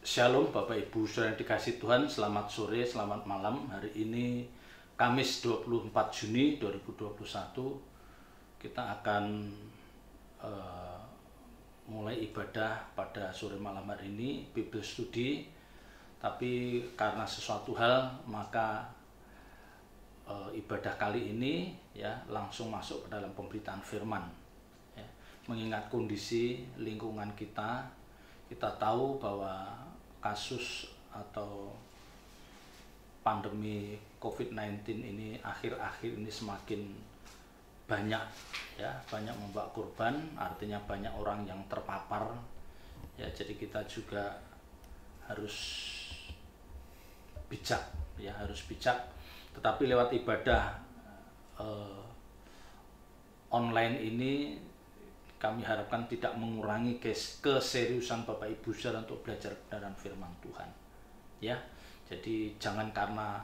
Shalom Bapak Ibu Saudara yang dikasihi Tuhan, selamat sore, selamat malam. Hari ini Kamis 24 Juni 2021 kita akan mulai ibadah pada sore malam hari ini, Bible Study. Tapi karena sesuatu hal maka ibadah kali ini ya langsung masuk ke dalam pemberitaan firman ya. Mengingat kondisi lingkungan kita tahu bahwa kasus atau pandemi COVID-19 ini akhir-akhir ini semakin banyak ya, banyak membawa korban, artinya banyak orang yang terpapar ya. Jadi kita juga harus bijak ya, harus bijak. Tetapi lewat ibadah online ini kami harapkan tidak mengurangi keseriusan Bapak Ibu Saudara untuk belajar kebenaran firman Tuhan. Ya. Jadi jangan karena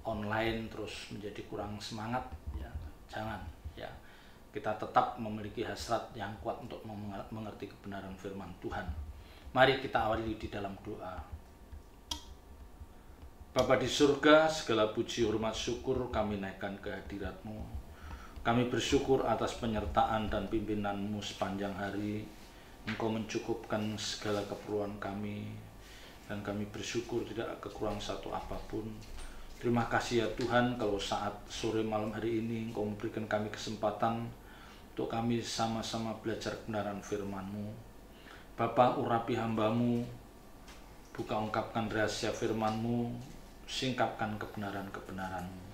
online terus menjadi kurang semangat ya. Jangan ya. Kita tetap memiliki hasrat yang kuat untuk mengerti kebenaran firman Tuhan. Mari kita awali di dalam doa. Bapa di surga, segala puji, hormat, syukur kami naikkan ke hadirat-Mu. Kami bersyukur atas penyertaan dan pimpinan-Mu sepanjang hari. Engkau mencukupkan segala keperluan kami, dan kami bersyukur tidak kekurangan satu apapun. Terima kasih ya Tuhan, kalau saat sore malam hari ini Engkau memberikan kami kesempatan untuk kami sama-sama belajar kebenaran firman-Mu. Bapa, urapi hamba-Mu, buka ungkapkan rahasia firman-Mu, singkapkan kebenaran-kebenaran-Mu.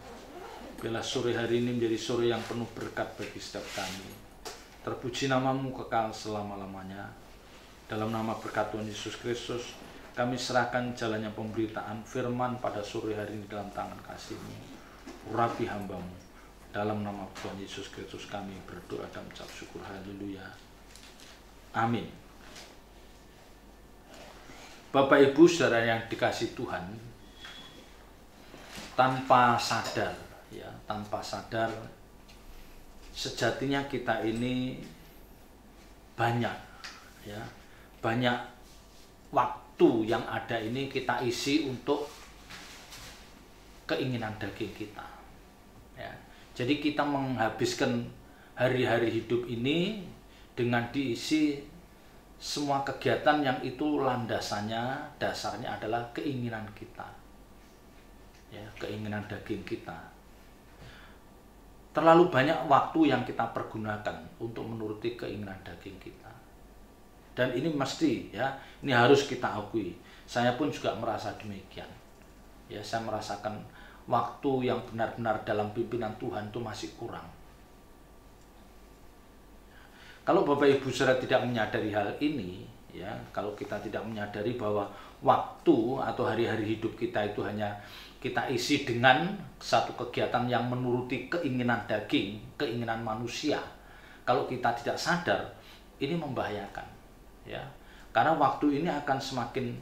Biarlah sore hari ini menjadi sore yang penuh berkat bagi setiap kami. Terpuji nama-Mu kekal selama-lamanya. Dalam nama berkat Tuhan Yesus Kristus, kami serahkan jalannya pemberitaan firman pada sore hari ini dalam tangan kasih-Mu. Urapi hamba-Mu. Dalam nama Tuhan Yesus Kristus kami berdoa dan mengucap syukur. Haleluya. Amin. Bapak Ibu Saudara yang dikasihi Tuhan, tanpa sadar sejatinya kita ini banyak waktu yang ada ini kita isi untuk keinginan daging kita ya. Jadi kita menghabiskan hari-hari hidup ini dengan diisi semua kegiatan yang itu dasarnya adalah keinginan kita ya, keinginan daging kita. Terlalu banyak waktu yang kita pergunakan untuk menuruti keinginan daging kita. Dan ini mesti ya, ini harus kita akui. Saya pun juga merasa demikian. Ya, saya merasakan waktu yang benar-benar dalam pimpinan Tuhan itu masih kurang. Kalau Bapak Ibu Saudara tidak menyadari hal ini, ya, kalau kita tidak menyadari bahwa waktu atau hari-hari hidup kita itu hanya kita isi dengan satu kegiatan yang menuruti keinginan daging, keinginan manusia. Kalau kita tidak sadar, ini membahayakan, ya. Karena waktu ini akan semakin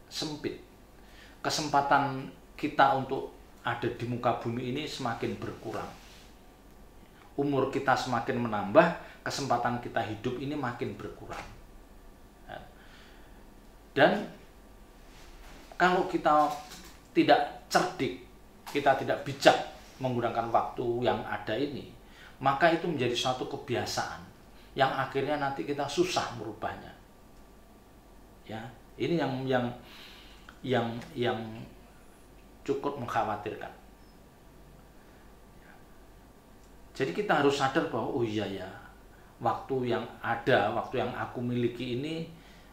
sempit. Kesempatan kita untuk ada di muka bumi ini semakin berkurang. Umur kita semakin menambah, kesempatan kita hidup ini makin berkurang. Ya. Dan kalau kita tidak cerdik, kita tidak bijak menggunakan waktu yang ada ini, maka itu menjadi suatu kebiasaan yang akhirnya nanti kita susah merubahnya. Ya, ini yang cukup mengkhawatirkan. Jadi kita harus sadar bahwa oh iya ya, waktu yang ada, waktu yang aku miliki ini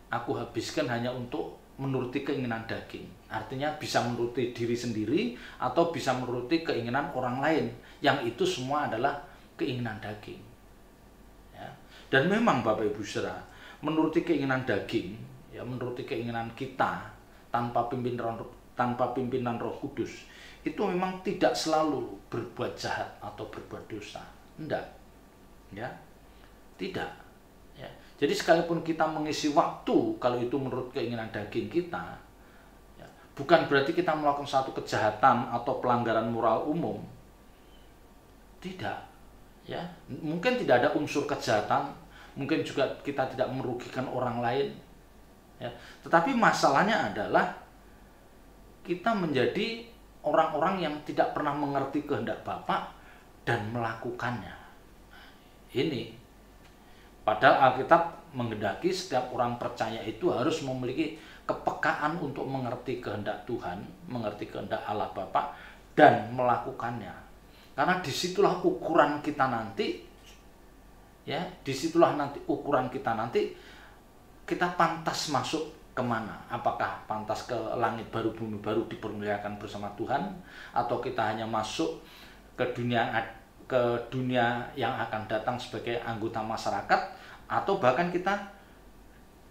aku habiskan hanya untuk menuruti keinginan daging. Artinya bisa menuruti diri sendiri atau bisa menuruti keinginan orang lain. Yang itu semua adalah keinginan daging. Ya. Dan memang Bapak Ibu Saudara, menuruti keinginan daging, ya, menuruti keinginan kita tanpa pimpinan Roh Kudus, itu memang tidak selalu berbuat jahat atau berbuat dosa. Enggak. Ya. Tidak. Ya. Jadi sekalipun kita mengisi waktu kalau itu menurut keinginan daging kita, ya, bukan berarti kita melakukan satu kejahatan atau pelanggaran moral umum. Tidak. Ya. Mungkin tidak ada unsur kejahatan, mungkin juga kita tidak merugikan orang lain. Ya. Tetapi masalahnya adalah kita menjadi orang-orang yang tidak pernah mengerti kehendak Bapa dan melakukannya. Ini padahal Alkitab menghendaki setiap orang percaya itu harus memiliki kepekaan untuk mengerti kehendak Tuhan, mengerti kehendak Allah Bapa dan melakukannya. Karena disitulah ukuran kita nanti, ya, disitulah nanti ukuran kita nanti, kita pantas masuk kemana? Apakah pantas ke langit baru, bumi baru dipermuliakan bersama Tuhan, atau kita hanya masuk ke dunia yang akan datang sebagai anggota masyarakat, atau bahkan kita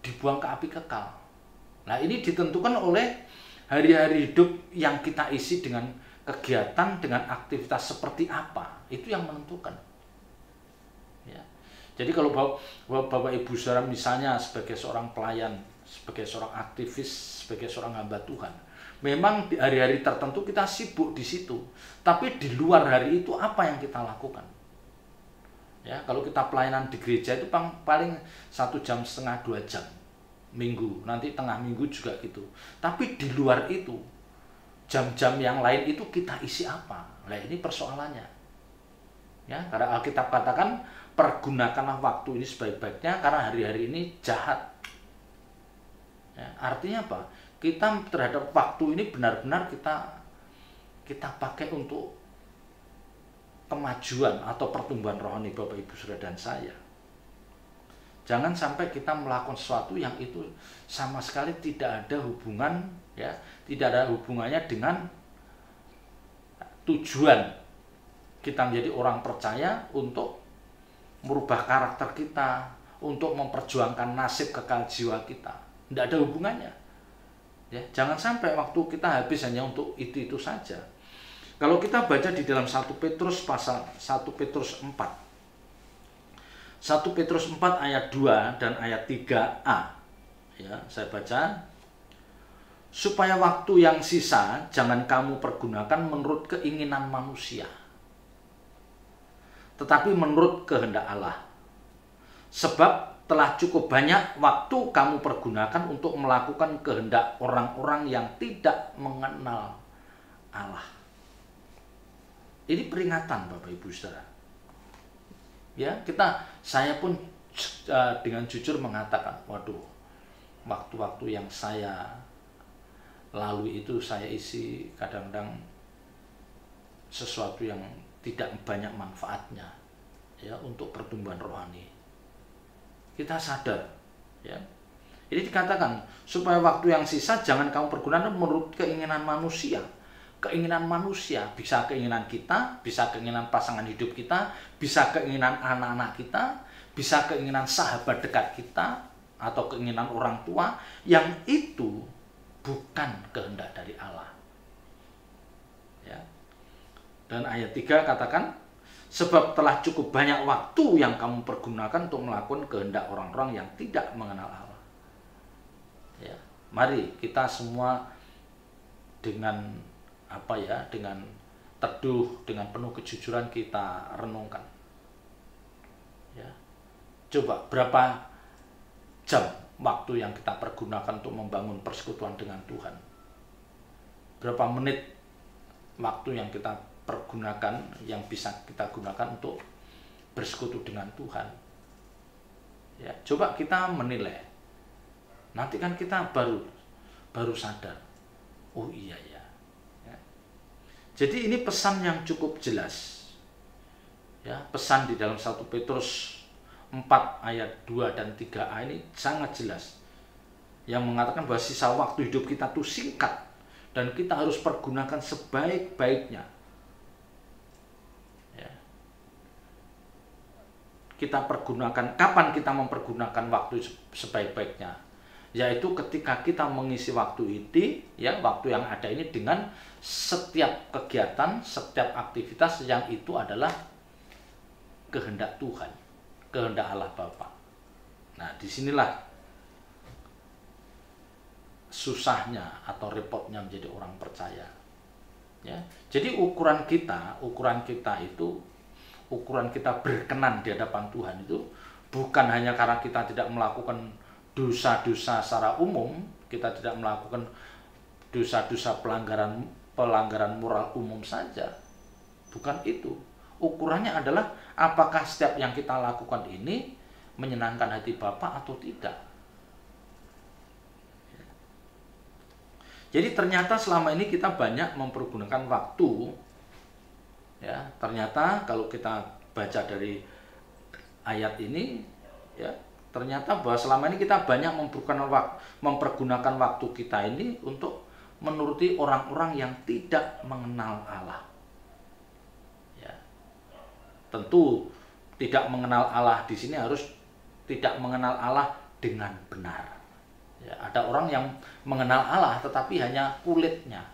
dibuang ke api kekal. Nah, ini ditentukan oleh hari-hari hidup yang kita isi dengan kegiatan, dengan aktivitas seperti apa. Itu yang menentukan. Ya. Jadi kalau Bapak Ibu Saudara misalnya sebagai seorang pelayan, sebagai seorang aktivis, sebagai seorang hamba Tuhan, memang di hari-hari tertentu kita sibuk di situ. Tapi di luar hari itu apa yang kita lakukan? Ya, kalau kita pelayanan di gereja itu paling 1,5 jam, 2 jam minggu, nanti tengah minggu juga gitu. Tapi di luar itu, jam-jam yang lain itu kita isi apa? Nah, ini persoalannya. Ya, karena Alkitab katakan pergunakanlah waktu ini sebaik-baiknya karena hari-hari ini jahat. Ya, artinya apa? Kita terhadap waktu ini benar-benar kita pakai untuk kemajuan atau pertumbuhan rohani Bapak Ibu Saudara dan saya. Jangan sampai kita melakukan sesuatu yang itu sama sekali tidak ada hubungan, ya, tidak ada hubungannya dengan tujuan kita menjadi orang percaya untuk merubah karakter kita, untuk memperjuangkan nasib kekal jiwa kita. Tidak ada hubungannya. Ya, jangan sampai waktu kita habis hanya untuk itu saja. Kalau kita baca di dalam 1 Petrus pasal 1 Petrus 4. 1 Petrus 4 ayat 2 dan ayat 3a. Ya, saya baca. Supaya waktu yang sisa jangan kamu pergunakan menurut keinginan manusia, tetapi menurut kehendak Allah. Sebab telah cukup banyak waktu kamu pergunakan untuk melakukan kehendak orang-orang yang tidak mengenal Allah. Ini peringatan Bapak Ibu Saudara. Ya, saya pun dengan jujur mengatakan, waduh, waktu-waktu yang saya lalui itu saya isi kadang-kadang sesuatu yang tidak banyak manfaatnya, ya, untuk pertumbuhan rohani. Kita sadar, ya. Ini dikatakan supaya waktu yang sisa jangan kamu pergunakan menurut keinginan manusia. Keinginan manusia, bisa keinginan kita, bisa keinginan pasangan hidup kita, bisa keinginan anak-anak kita, bisa keinginan sahabat dekat kita, atau keinginan orang tua, yang itu bukan kehendak dari Allah. Ya. Dan ayat 3 katakan, sebab telah cukup banyak waktu yang kamu pergunakan untuk melakukan kehendak orang-orang yang tidak mengenal Allah. Ya. Mari kita semua dengan dengan teduh, dengan penuh kejujuran kita renungkan. Ya. Coba berapa jam waktu yang kita pergunakan untuk membangun persekutuan dengan Tuhan? Berapa menit waktu yang kita pergunakan, yang bisa kita gunakan untuk bersekutu dengan Tuhan? Ya, coba kita menilai. Nanti kan kita baru sadar. Oh iya ya. Jadi ini pesan yang cukup jelas. Ya, pesan di dalam 1 Petrus 4 ayat 2 dan 3a ini sangat jelas. Yang mengatakan bahwa sisa waktu hidup kita itu singkat dan kita harus pergunakan sebaik-baiknya. Ya. Kita pergunakan, kapan kita mempergunakan waktu sebaik-baiknya? Yaitu ketika kita mengisi waktu itu, ya, waktu yang ada ini dengan setiap kegiatan, setiap aktivitas yang itu adalah kehendak Tuhan, kehendak Allah Bapa. Nah, disinilah susahnya atau repotnya menjadi orang percaya. Ya, jadi ukuran kita berkenan di hadapan Tuhan itu bukan hanya karena kita tidak melakukan dosa-dosa secara umum, kita tidak melakukan dosa-dosa pelanggaran moral umum saja. Bukan itu. Ukurannya adalah apakah setiap yang kita lakukan ini menyenangkan hati Bapa atau tidak. Jadi ternyata selama ini kita banyak mempergunakan waktu, ya. Ternyata kalau kita baca dari ayat ini, ya, ternyata bahwa selama ini kita banyak mempergunakan waktu kita ini untuk menuruti orang-orang yang tidak mengenal Allah. Ya. Tentu tidak mengenal Allah di sini harus tidak mengenal Allah dengan benar. Ya, ada orang yang mengenal Allah tetapi hanya kulitnya.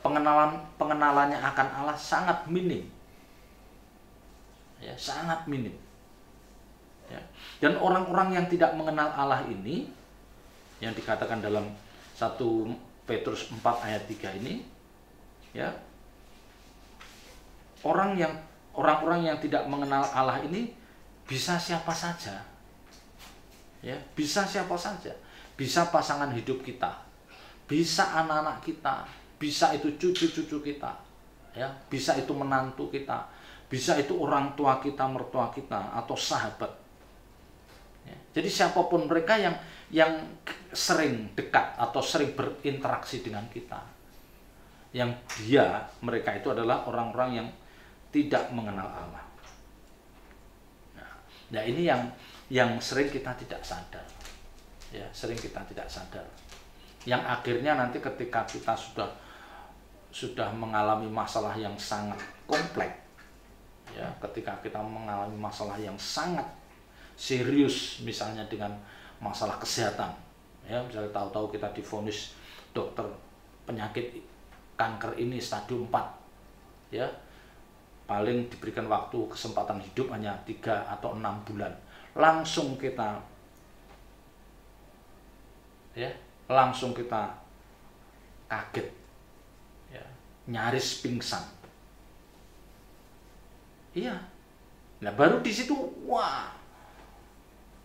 Pengenalannya akan Allah sangat minim. Ya, sangat minim. Ya. Dan orang-orang yang tidak mengenal Allah ini, yang dikatakan dalam 1 Petrus 4 ayat 3 ini, ya, orang-orang yang tidak mengenal Allah ini bisa siapa saja. Ya, bisa siapa saja. Bisa pasangan hidup kita, bisa anak-anak kita, bisa itu cucu-cucu kita, ya, bisa itu menantu kita, bisa itu orang tua kita, mertua kita, atau sahabat. Ya, jadi siapapun mereka yang sering dekat atau sering berinteraksi dengan kita, yang mereka itu adalah orang-orang yang tidak mengenal Allah. Nah, ini yang sering kita tidak sadar. Ya, sering kita tidak sadar. Yang akhirnya nanti ketika kita sudah mengalami masalah yang sangat kompleks, ya, ketika kita mengalami masalah yang sangat serius, misalnya dengan masalah kesehatan, ya, misalnya tahu-tahu kita divonis dokter penyakit kanker ini stadium 4, ya, paling diberikan waktu kesempatan hidup hanya 3 atau 6 bulan, langsung kita kaget, ya, nyaris pingsan. Iya. Nah, baru di situ wah,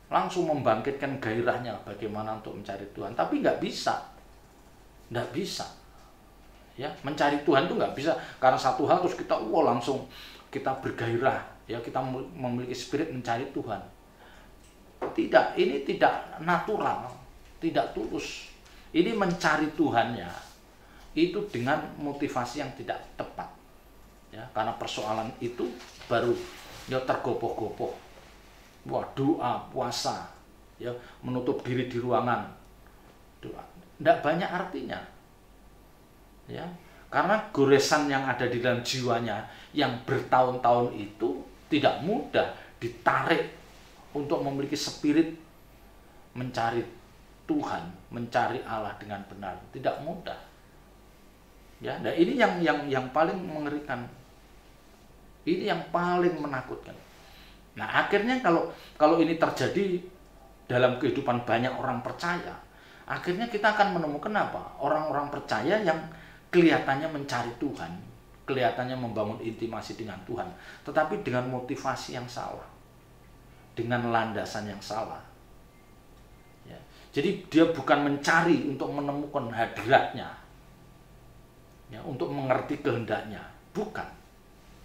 langsung membangkitkan gairahnya bagaimana untuk mencari Tuhan. Tapi nggak bisa, ya, mencari Tuhan itu nggak bisa karena satu hal terus kita langsung kita bergairah, ya, kita memiliki spirit mencari Tuhan. Tidak, ini tidak natural, tidak tulus. Ini mencari Tuhannya itu dengan motivasi yang tidak tepat, ya, karena persoalan itu baru ya tergopoh-gopoh. Wah, doa, puasa, ya, menutup diri di ruangan, doa, tidak banyak artinya, ya, karena goresan yang ada di dalam jiwanya yang bertahun-tahun itu tidak mudah ditarik untuk memiliki spirit mencari Tuhan, mencari Allah dengan benar, tidak mudah. Ya, nah ini yang paling mengerikan. Ini yang paling menakutkan. Nah, akhirnya kalau ini terjadi dalam kehidupan banyak orang percaya, akhirnya kita akan menemukan apa? Orang-orang percaya yang kelihatannya mencari Tuhan, kelihatannya membangun intimasi dengan Tuhan, tetapi dengan motivasi yang salah, dengan landasan yang salah. Jadi dia bukan mencari untuk menemukan hadiratnya, ya, untuk mengerti kehendaknya, bukan.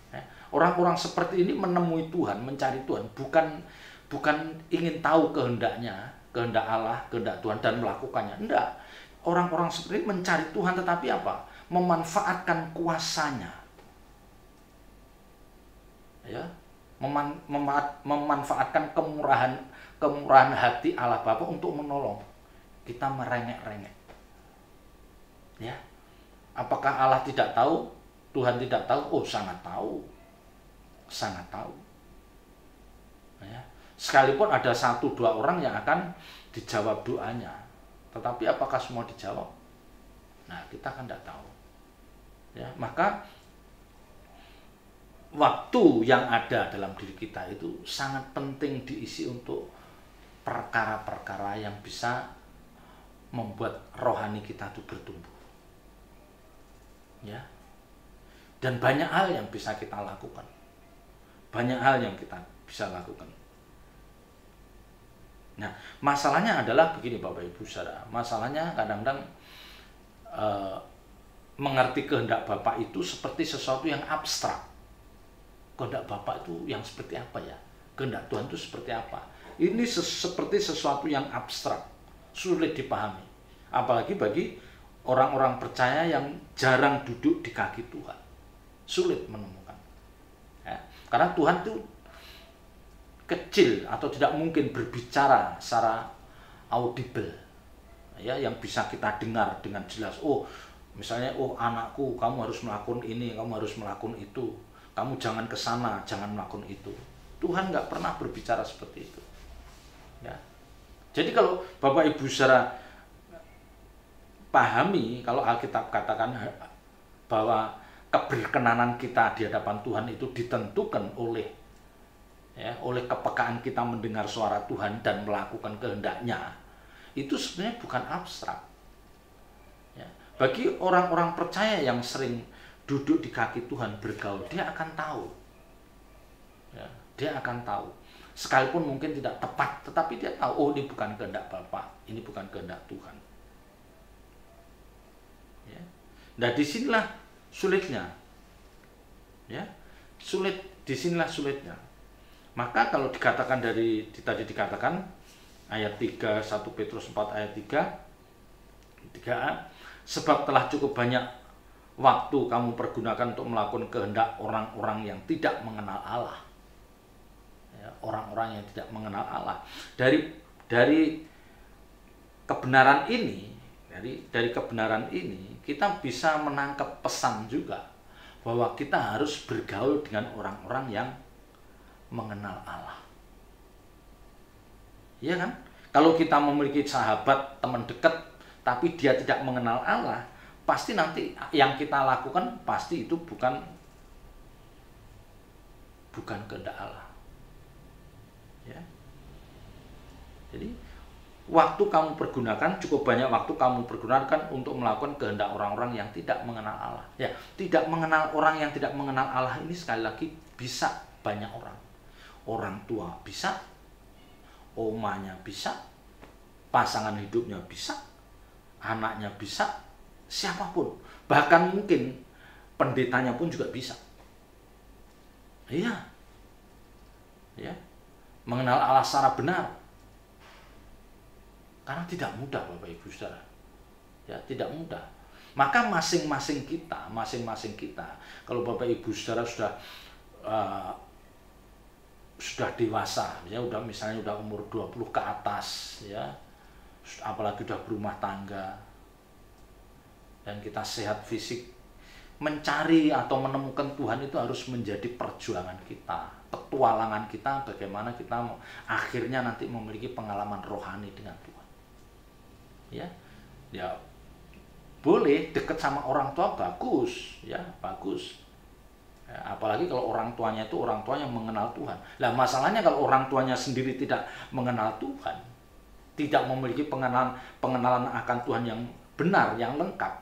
Ya, orang-orang seperti ini menemui Tuhan, mencari Tuhan, bukan ingin tahu kehendaknya, kehendak Allah, kehendak Tuhan dan melakukannya. Enggak. Orang-orang seperti ini mencari Tuhan tetapi apa? Memanfaatkan kuasanya. Ya, memanfaatkan kemurahan hati Allah Bapa untuk menolong kita merengek-rengek. Ya, apakah Allah tidak tahu? Tuhan tidak tahu? Oh, sangat tahu, sangat tahu. Ya, sekalipun ada 1-2 orang yang akan dijawab doanya, tetapi apakah semua dijawab? Nah, kita kan tidak tahu. Ya, maka waktu yang ada dalam diri kita itu sangat penting diisi untuk perkara-perkara yang bisa membuat rohani kita itu bertumbuh. Ya. Dan banyak hal yang bisa kita lakukan. Banyak hal yang kita bisa lakukan. Nah, masalahnya adalah begini Bapak Ibu Saudara. Masalahnya kadang-kadang mengerti kehendak Bapa itu seperti sesuatu yang abstrak. Kehendak Bapa itu yang seperti apa ya? Kehendak Tuhan itu seperti apa? Ini seperti sesuatu yang abstrak, sulit dipahami. Apalagi bagi orang-orang percaya yang jarang duduk di kaki Tuhan. Sulit menemukan. Ya, karena Tuhan itu kecil atau tidak mungkin berbicara secara audible, ya, yang bisa kita dengar dengan jelas. Oh, misalnya, oh anakku, kamu harus melakukan ini, kamu harus melakukan itu, kamu jangan ke sana, jangan melakukan itu. Tuhan nggak pernah berbicara seperti itu. Ya. Jadi kalau Bapak Ibu Saudara pahami, kalau Alkitab katakan bahwa keberkenanan kita di hadapan Tuhan itu ditentukan oleh kepekaan kita mendengar suara Tuhan dan melakukan kehendaknya, itu sebenarnya bukan abstrak. Ya. Bagi orang-orang percaya yang sering duduk di kaki Tuhan bergaul, dia akan tahu. Ya, dia akan tahu. Sekalipun mungkin tidak tepat, tetapi dia tahu, oh ini bukan kehendak Bapa, ini bukan kehendak Tuhan. Ya. Nah, disinilah sulitnya. Ya, disinilah sulitnya. Maka kalau dikatakan tadi dikatakan ayat 3, 1 Petrus 4 ayat 3a, sebab telah cukup banyak waktu kamu pergunakan untuk melakukan kehendak orang-orang yang tidak mengenal Allah. Ya, orang-orang yang tidak mengenal Allah. Dari kebenaran ini, dari kebenaran ini kita bisa menangkap pesan juga bahwa kita harus bergaul dengan orang-orang yang mengenal Allah. Iya kan? Kalau kita memiliki sahabat, teman dekat, tapi dia tidak mengenal Allah, pasti nanti yang kita lakukan pasti itu bukan kehendak Allah. Ya. Jadi waktu kamu pergunakan, cukup banyak waktu kamu pergunakan untuk melakukan kehendak orang-orang yang tidak mengenal Allah. Ya, tidak mengenal orang yang tidak mengenal Allah ini sekali lagi bisa banyak orang. Orang tua bisa, omanya bisa, pasangan hidupnya bisa, anaknya bisa, siapapun. Bahkan mungkin pendetanya pun juga bisa. Iya. Ya. Mengenal Allah secara benar. Karena tidak mudah Bapak Ibu Saudara. Ya, tidak mudah. Maka masing-masing kita, kalau Bapak Ibu Saudara sudah dewasa, ya misalnya udah umur 20 ke atas, ya, apalagi udah berumah tangga, dan kita sehat fisik, mencari atau menemukan Tuhan itu harus menjadi perjuangan kita, petualangan kita, bagaimana kita akhirnya nanti memiliki pengalaman rohani dengan Tuhan. Ya, boleh dekat sama orang tua, bagus, ya, bagus. Ya, apalagi kalau orang tuanya itu orang tua yang mengenal Tuhan. Nah, masalahnya kalau orang tuanya sendiri tidak mengenal Tuhan, tidak memiliki pengenalan akan Tuhan yang benar, yang lengkap.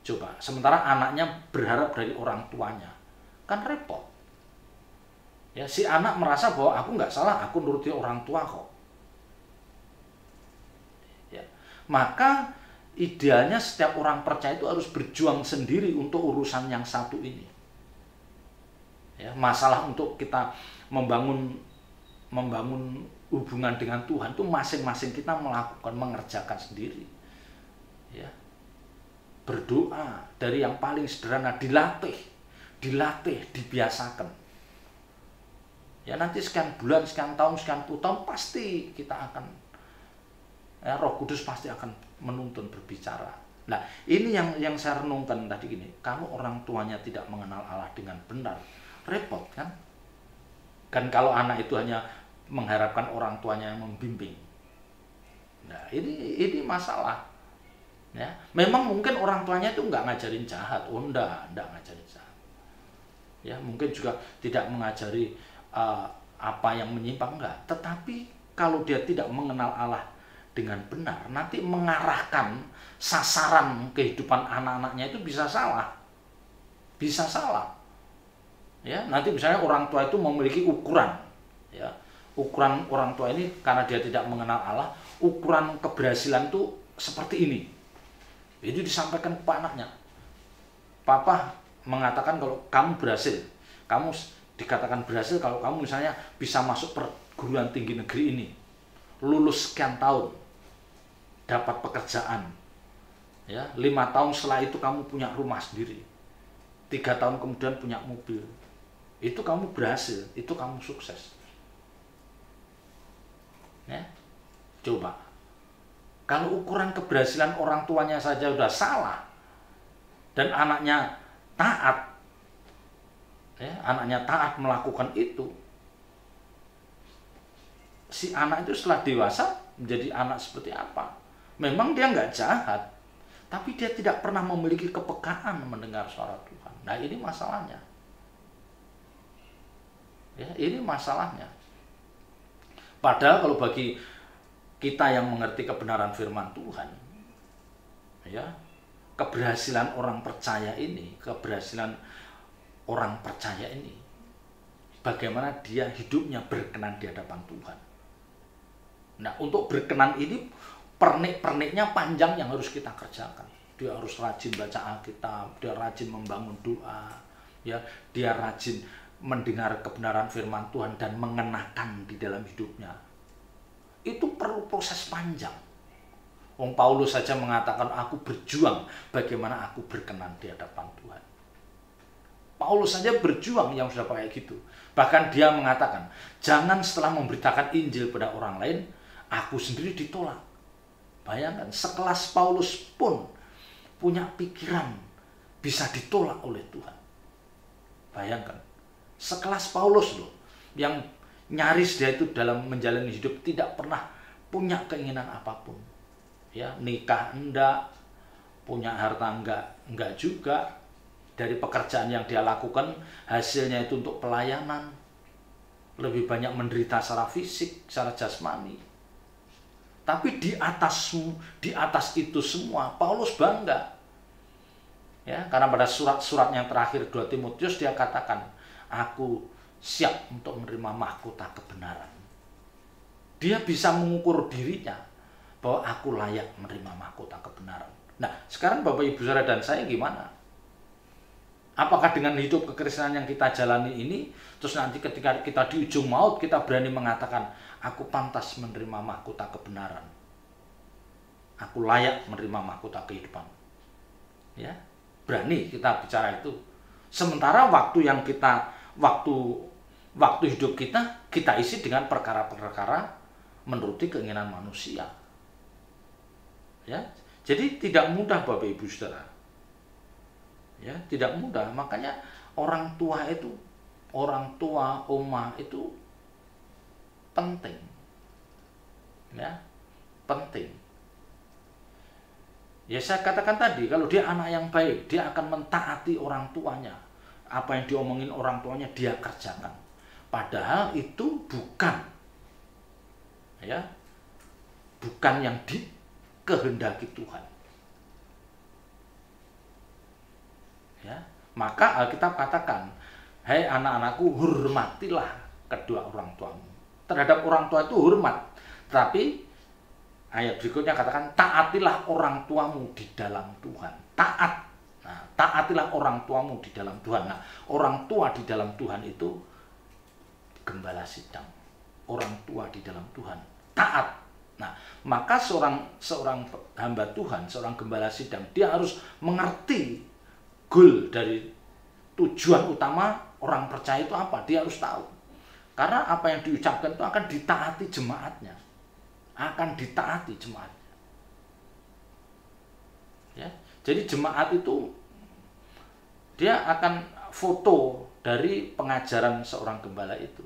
Coba, sementara anaknya berharap dari orang tuanya, kan repot. Ya, si anak merasa bahwa aku nggak salah, aku nuruti orang tua kok. Ya, maka idealnya setiap orang percaya itu harus berjuang sendiri untuk urusan yang satu ini. Ya, masalah untuk kita membangun hubungan dengan Tuhan itu masing-masing kita mengerjakan sendiri. Ya. Berdoa dari yang paling sederhana, dilatih, dibiasakan. Ya, nanti sekian bulan, sekian tahun, sekian puluh tahun pasti kita akan, ya, Roh Kudus pasti akan menuntun berbicara. Nah, ini yang saya renungkan tadi gini, kalau orang tuanya tidak mengenal Allah dengan benar, repot kan? Kan kalau anak itu hanya mengharapkan orang tuanya yang membimbing. Nah, ini masalah. Ya, memang mungkin orang tuanya itu nggak ngajarin jahat, enggak ngajarin jahat. Ya, mungkin juga tidak mengajari apa yang menyimpang, enggak. Tetapi kalau dia tidak mengenal Allah dengan benar, nanti mengarahkan sasaran kehidupan anak-anaknya itu bisa salah. Ya, nanti misalnya orang tua itu memiliki ukuran, ya, ukuran orang tua ini karena dia tidak mengenal Allah, ukuran keberhasilan itu seperti ini. Itu disampaikan ke anaknya. Papa mengatakan kalau kamu berhasil, kamu dikatakan berhasil kalau kamu misalnya bisa masuk perguruan tinggi negeri ini, lulus sekian tahun, dapat pekerjaan, ya 5 tahun setelah itu kamu punya rumah sendiri, 3 tahun kemudian punya mobil, itu kamu berhasil, itu kamu sukses. Ya, coba kalau ukuran keberhasilan orang tuanya saja udah salah dan anaknya taat, ya, anaknya taat melakukan itu, si anak itu setelah dewasa menjadi anak seperti apa? Memang dia nggak jahat, tapi dia tidak pernah memiliki kepekaan mendengar suara Tuhan. Nah, ini masalahnya. Ya, ini masalahnya. Padahal kalau bagi kita yang mengerti kebenaran firman Tuhan, ya, keberhasilan orang percaya ini, bagaimana dia hidupnya berkenan di hadapan Tuhan. Nah, untuk berkenan ini pernik-perniknya panjang yang harus kita kerjakan. Dia harus rajin baca Alkitab, dia rajin membangun doa, ya, dia rajin mendengar kebenaran firman Tuhan dan mengenakan di dalam hidupnya. Itu perlu proses panjang. Paulus saja mengatakan, aku berjuang bagaimana aku berkenan di hadapan Tuhan. Paulus saja berjuang yang sudah kayak gitu. Bahkan dia mengatakan, jangan setelah memberitakan Injil pada orang lain, aku sendiri ditolak. Bayangkan, sekelas Paulus pun punya pikiran bisa ditolak oleh Tuhan. Bayangkan, sekelas Paulus loh, yang nyaris dia itu dalam menjalani hidup tidak pernah punya keinginan apapun. Ya, nikah enggak, punya harta enggak juga. Dari pekerjaan yang dia lakukan, hasilnya itu untuk pelayanan. Lebih banyak menderita secara fisik, secara jasmani. Tapi di atas itu semua, Paulus bangga. Ya, karena pada surat-surat yang terakhir 2 Timotius dia katakan, aku siap untuk menerima mahkota kebenaran. Dia bisa mengukur dirinya bahwa aku layak menerima mahkota kebenaran. Nah, sekarang Bapak Ibu Saudara dan saya gimana? Apakah dengan hidup kekristenan yang kita jalani ini, terus nanti ketika kita di ujung maut, kita berani mengatakan, aku pantas menerima mahkota kebenaran. Aku layak menerima mahkota kehidupan. Ya, berani kita bicara itu. Sementara waktu hidup kita isi dengan perkara-perkara menuruti keinginan manusia. Ya, jadi tidak mudah Bapak Ibu Saudara. Ya, tidak mudah. Makanya orang tua, oma itu penting. Ya, penting. Ya, saya katakan tadi, kalau dia anak yang baik, dia akan mentaati orang tuanya. Apa yang diomongin orang tuanya dia kerjakan. Padahal itu bukan yang dikehendaki Tuhan. Ya, maka Alkitab katakan, hai anak-anakku, hormatilah kedua orang tuamu. Terhadap orang tua itu hormat, tapi ayat berikutnya katakan, taatilah orang tuamu di dalam Tuhan. Taat. Nah, taatilah orang tuamu di dalam Tuhan. Nah, orang tua di dalam Tuhan itu gembala sidang. Orang tua di dalam Tuhan taat. Nah, maka seorang hamba Tuhan, seorang gembala sidang, dia harus mengerti goal dari tujuan utama orang percaya itu apa. Dia harus tahu. Karena apa yang diucapkan itu akan ditaati jemaatnya. Akan ditaati jemaatnya. Ya, jadi jemaat itu dia akan foto dari pengajaran seorang gembala itu.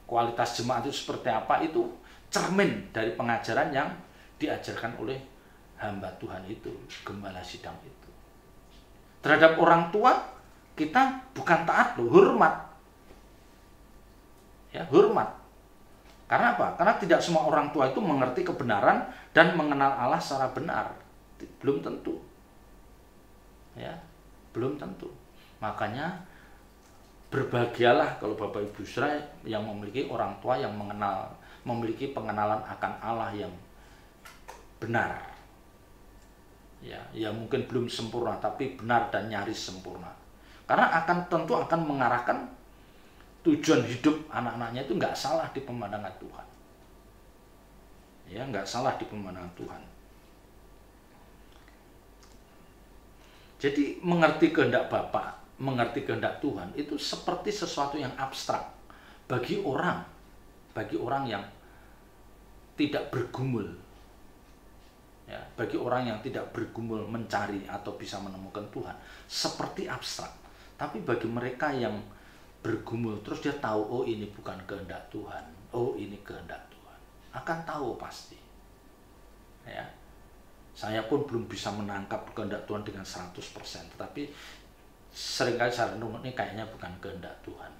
Kualitas jemaat itu seperti apa, itu cermin dari pengajaran yang diajarkan oleh hamba Tuhan itu, gembala sidang itu. Terhadap orang tua kita bukan taat loh, hormat. Ya, hormat. Karena apa? Karena tidak semua orang tua itu mengerti kebenaran dan mengenal Allah secara benar. Belum tentu. Ya, belum tentu. Makanya Berbahagialah kalau Bapak Ibu Saudara yang memiliki orang tua yang memiliki pengenalan akan Allah yang benar. Ya mungkin belum sempurna, tapi benar dan nyaris sempurna. Karena tentu akan mengarahkan tujuan hidup anak-anaknya itu nggak salah di pemandangan Tuhan. Ya, nggak salah di pemandangan Tuhan. Jadi mengerti kehendak Bapa, mengerti kehendak Tuhan itu seperti sesuatu yang abstrak bagi orang yang tidak bergumul. Ya, bagi orang yang tidak bergumul mencari atau bisa menemukan Tuhan, seperti abstrak. Tapi bagi mereka yang bergumul terus dia tahu, oh ini bukan kehendak Tuhan, oh ini kehendak Tuhan, akan tahu pasti. Ya, saya pun belum bisa menangkap kehendak Tuhan dengan 100%, tetapi seringkali saya renung, ini kayaknya bukan kehendak Tuhan.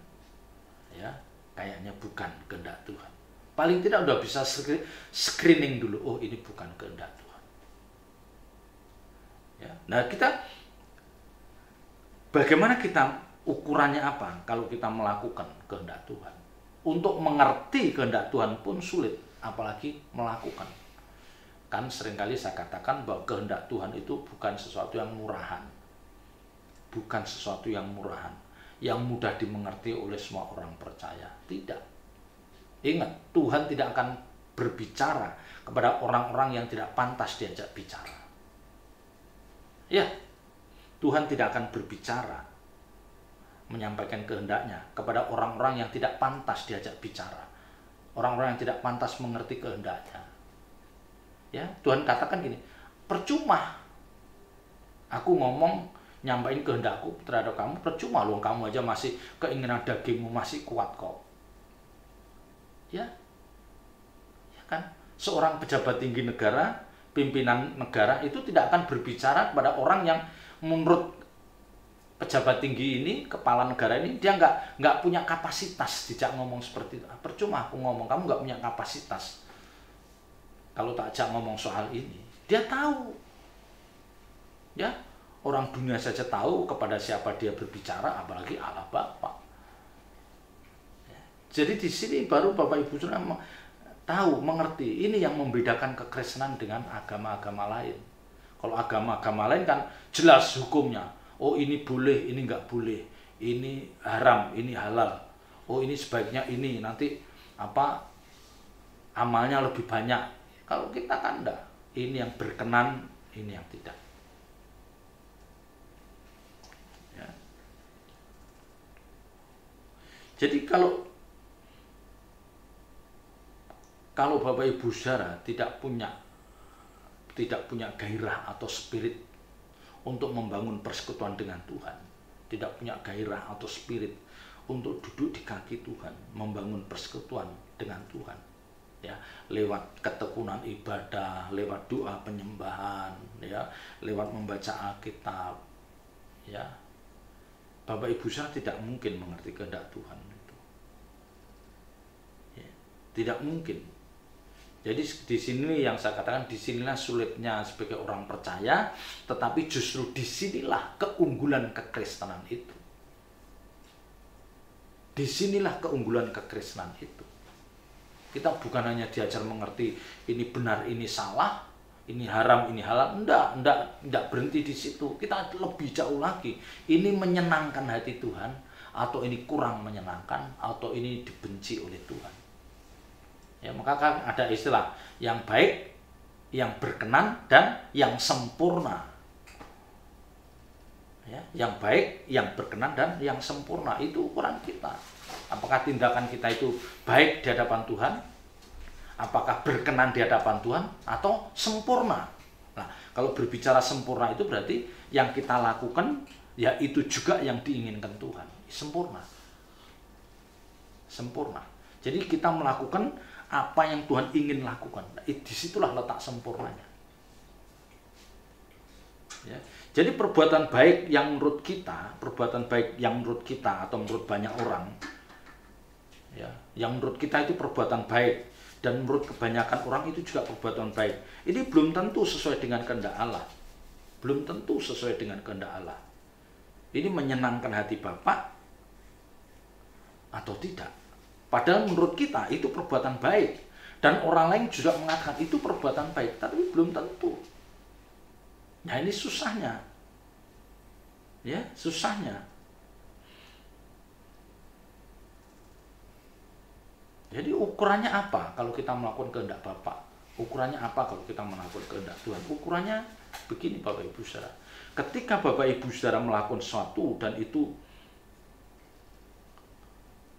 Ya, kayaknya bukan kehendak Tuhan. Paling tidak udah bisa screening dulu, oh ini bukan kehendak Tuhan. Ya, nah bagaimana kita ukurannya apa kalau kita melakukan kehendak Tuhan? Untuk mengerti kehendak Tuhan pun sulit, apalagi melakukan. Kan seringkali saya katakan bahwa kehendak Tuhan itu bukan sesuatu yang murahan. Bukan sesuatu yang murahan, yang mudah dimengerti oleh semua orang percaya. Tidak. Ingat, Tuhan tidak akan berbicara kepada orang-orang yang tidak pantas diajak bicara. Ya, Tuhan tidak akan berbicara, menyampaikan kehendaknya kepada orang-orang yang tidak pantas diajak bicara, orang-orang yang tidak pantas mengerti kehendaknya. Ya, Tuhan katakan gini, percuma aku ngomong nyampaikan kehendakku terhadap kamu, percuma loh, kamu aja masih keinginan dagingmu masih kuat kok. Ya kan, seorang pejabat tinggi negara, pimpinan negara itu tidak akan berbicara kepada orang yang menurut pejabat tinggi ini, kepala negara ini, dia nggak punya kapasitas dijak ngomong seperti itu. Percuma aku ngomong, kamu nggak punya kapasitas. Kalau tak ajak ngomong soal ini, dia tahu. Ya, orang dunia saja tahu kepada siapa dia berbicara, apalagi Allah Bapa. Ya. Jadi di sini baru Bapak Ibu Saudara tahu, mengerti. Ini yang membedakan kekristenan dengan agama-agama lain. Kalau agama-agama lain kan jelas hukumnya. Oh ini boleh, ini nggak boleh, ini haram, ini halal. Oh ini sebaiknya ini, nanti amalnya lebih banyak. Kalau kita kan enggak, ini yang berkenan, ini yang tidak. Ya. Jadi kalau Bapak Ibu Saudara tidak punya gairah atau spirit untuk membangun persekutuan dengan Tuhan, tidak punya gairah atau spirit untuk duduk di kaki Tuhan, membangun persekutuan dengan Tuhan, ya, lewat ketekunan ibadah, lewat doa penyembahan, ya, lewat membaca Alkitab, ya, Bapak Ibu Saudara tidak mungkin mengerti kehendak Tuhan itu, ya, tidak mungkin. Jadi di sini yang saya katakan, disinilah sulitnya sebagai orang percaya, tetapi justru disinilah keunggulan kekristenan itu. Disinilah keunggulan kekristenan itu. Kita bukan hanya diajar mengerti ini benar, ini salah, ini haram, ini halal. Enggak berhenti di situ. Kita lebih jauh lagi. Ini menyenangkan hati Tuhan, atau ini kurang menyenangkan, atau ini dibenci oleh Tuhan. Ya, maka kan ada istilah yang baik, yang berkenan, dan yang sempurna. Ya, yang baik, yang berkenan, dan yang sempurna, itu ukuran kita. Apakah tindakan kita itu baik di hadapan Tuhan? Apakah berkenan di hadapan Tuhan? Atau sempurna? Nah, kalau berbicara sempurna itu berarti yang kita lakukan, ya itu juga yang diinginkan Tuhan. Sempurna. Sempurna. Jadi kita melakukan apa yang Tuhan ingin lakukan. Disitulah letak sempurnanya. Ya. Jadi perbuatan baik yang menurut kita, atau menurut banyak orang, ya, yang menurut kita itu perbuatan baik, dan menurut kebanyakan orang itu juga perbuatan baik. Ini belum tentu sesuai dengan kehendak Allah. Belum tentu sesuai dengan kehendak Allah. Ini menyenangkan hati Bapa, atau tidak. Padahal menurut kita itu perbuatan baik. Dan orang lain juga mengatakan itu perbuatan baik, tapi belum tentu. Nah ini susahnya. Ya, susahnya. Jadi ukurannya apa kalau kita melakukan kehendak Bapa? Ukurannya apa kalau kita melakukan kehendak Tuhan? Ukurannya begini Bapak Ibu Saudara. Ketika Bapak Ibu Saudara melakukan sesuatu dan itu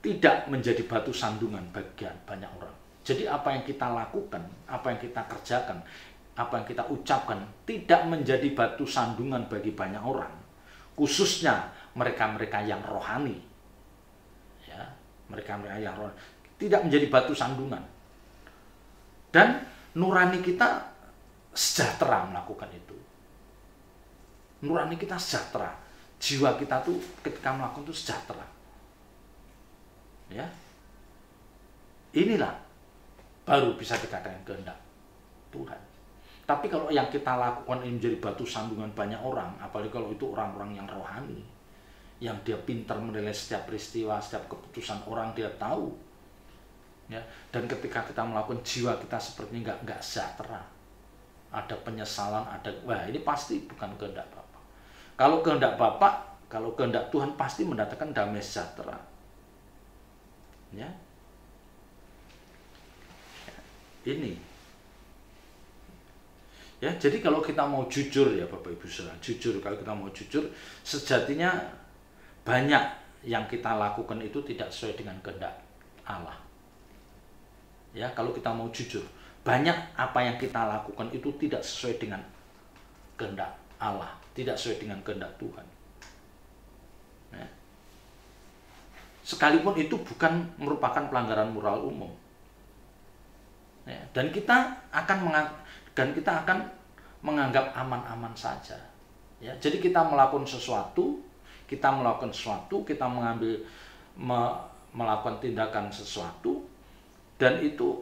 tidak menjadi batu sandungan bagi banyak orang. Jadi apa yang kita lakukan, apa yang kita kerjakan, apa yang kita ucapkan tidak menjadi batu sandungan bagi banyak orang. Khususnya mereka-mereka yang rohani. Ya, mereka-mereka yang rohani tidak menjadi batu sandungan. Dan nurani kita sejahtera melakukan itu. Nurani kita sejahtera. Jiwa kita tuh ketika melakukan itu sejahtera. Ya. Inilah baru bisa dikatakan kehendak Tuhan. Tapi kalau yang kita lakukan ini menjadi batu sandungan banyak orang, apalagi kalau itu orang-orang yang rohani, yang dia pintar menilai setiap peristiwa, setiap keputusan orang dia tahu. Ya, dan ketika kita melakukan jiwa kita seperti ini nggak sejahtera, ada penyesalan, wah ini pasti bukan kehendak Bapa. Kalau kehendak Bapa, kalau kehendak Tuhan pasti mendatangkan damai sejahtera. Ya, ini. Ya, jadi kalau kita mau jujur ya Bapak Ibu Saudara, jujur kalau kita mau jujur, sejatinya banyak yang kita lakukan itu tidak sesuai dengan kehendak Allah. Ya, kalau kita mau jujur, banyak apa yang kita lakukan itu tidak sesuai dengan kehendak Allah, tidak sesuai dengan kehendak Tuhan. Ya. Sekalipun itu bukan merupakan pelanggaran moral umum. Ya, dan kita akan menganggap aman-aman saja. Ya, jadi kita melakukan sesuatu, kita melakukan tindakan sesuatu, dan itu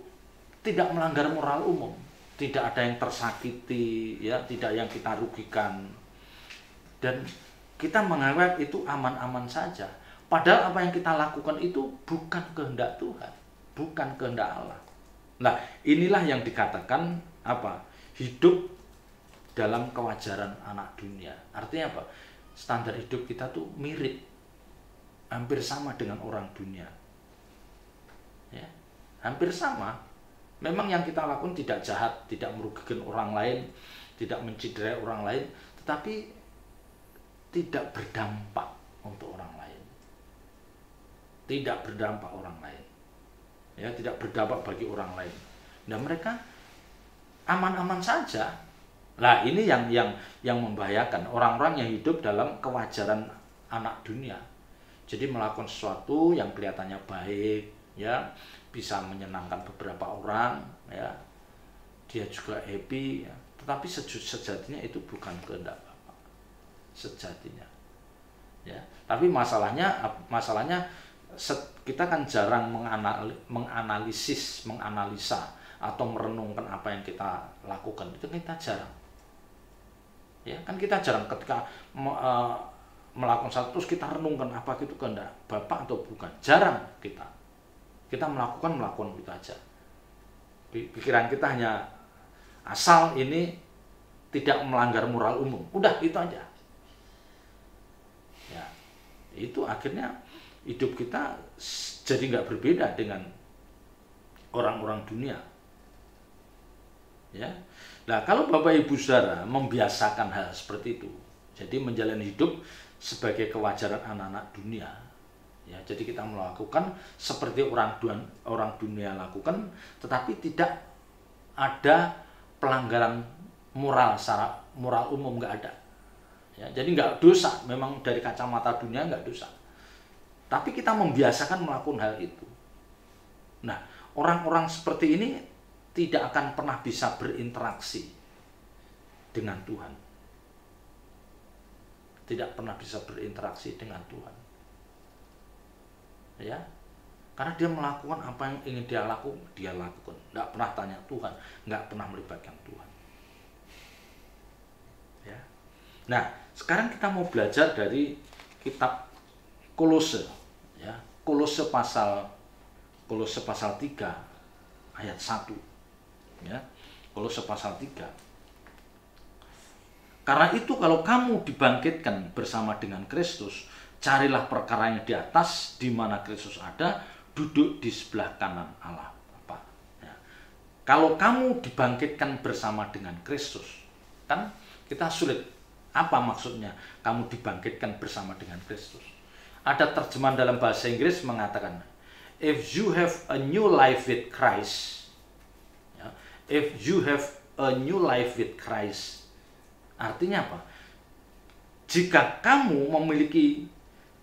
tidak melanggar moral umum, tidak ada yang tersakiti, ya, tidak yang kita rugikan, dan kita menganggap itu aman-aman saja. Padahal apa yang kita lakukan itu bukan kehendak Tuhan, bukan kehendak Allah. Nah, inilah yang dikatakan apa? Hidup dalam kewajaran anak dunia. Artinya apa? Standar hidup kita tuh mirip, hampir sama dengan orang dunia. Ya, hampir sama. Memang yang kita lakukan tidak jahat, tidak merugikan orang lain, tidak menciderai orang lain, tetapi tidak berdampak untuk orang lain. Tidak berdampak orang lain. Ya, tidak berdampak bagi orang lain. Nah, mereka aman-aman saja. Nah, ini yang membahayakan orang-orang yang hidup dalam kewajaran anak dunia. Jadi melakukan sesuatu yang kelihatannya baik, ya, bisa menyenangkan beberapa orang, ya, dia juga happy, ya. Tetapi sejatinya itu bukan kehendak Bapa, sejatinya, ya. Tapi masalahnya kita kan jarang menganalisa atau merenungkan apa yang kita lakukan. Itu kita jarang, ya, kan kita jarang ketika melakukan satu terus kita renungkan apa itu kehendak Bapa atau bukan. Jarang kita melakukan itu aja. Pikiran kita hanya asal ini tidak melanggar moral umum, udah itu aja. Ya, itu akhirnya hidup kita jadi nggak berbeda dengan orang-orang dunia. Ya, nah kalau Bapak Ibu Saudara membiasakan hal seperti itu, jadi menjalani hidup sebagai kewajaran anak-anak dunia. Ya, jadi kita melakukan seperti orang dunia lakukan, tetapi tidak ada pelanggaran moral secara moral umum, nggak ada. Ya, jadi nggak dosa, memang dari kacamata dunia nggak dosa. Tapi kita membiasakan melakukan hal itu. Nah, orang-orang seperti ini tidak akan pernah bisa berinteraksi dengan Tuhan. Tidak pernah bisa berinteraksi dengan Tuhan. Ya, karena dia melakukan apa yang ingin dia lakukan, nggak pernah tanya Tuhan, nggak pernah melibatkan Tuhan. Ya, nah sekarang kita mau belajar dari kitab Kolose, ya, Kolose pasal 3 ayat 1. Ya. Kolose pasal 3. Karena itu kalau kamu dibangkitkan bersama dengan Kristus, carilah perkara yang di atas, di mana Kristus ada, duduk di sebelah kanan Allah Bapa. Ya. Kalau kamu dibangkitkan bersama dengan Kristus, kan kita sulit. Apa maksudnya kamu dibangkitkan bersama dengan Kristus? Ada terjemahan dalam bahasa Inggris mengatakan, if you have a new life with Christ, ya, if you have a new life with Christ, artinya apa? Jika kamu memiliki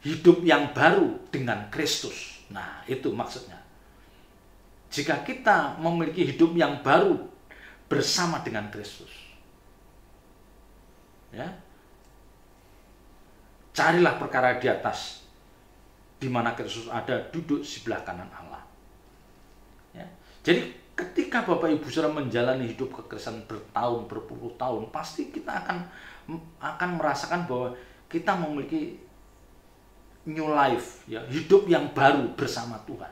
hidup yang baru dengan Kristus. Nah, itu maksudnya. Jika kita memiliki hidup yang baru bersama dengan Kristus. Ya. Carilah perkara di atas, di mana Kristus ada, duduk sebelah kanan Allah. Ya. Jadi ketika Bapak Ibu Saudara menjalani hidup kekristenan bertahun, berpuluh tahun, pasti kita akan merasakan bahwa kita memiliki new life, ya, hidup yang baru bersama Tuhan.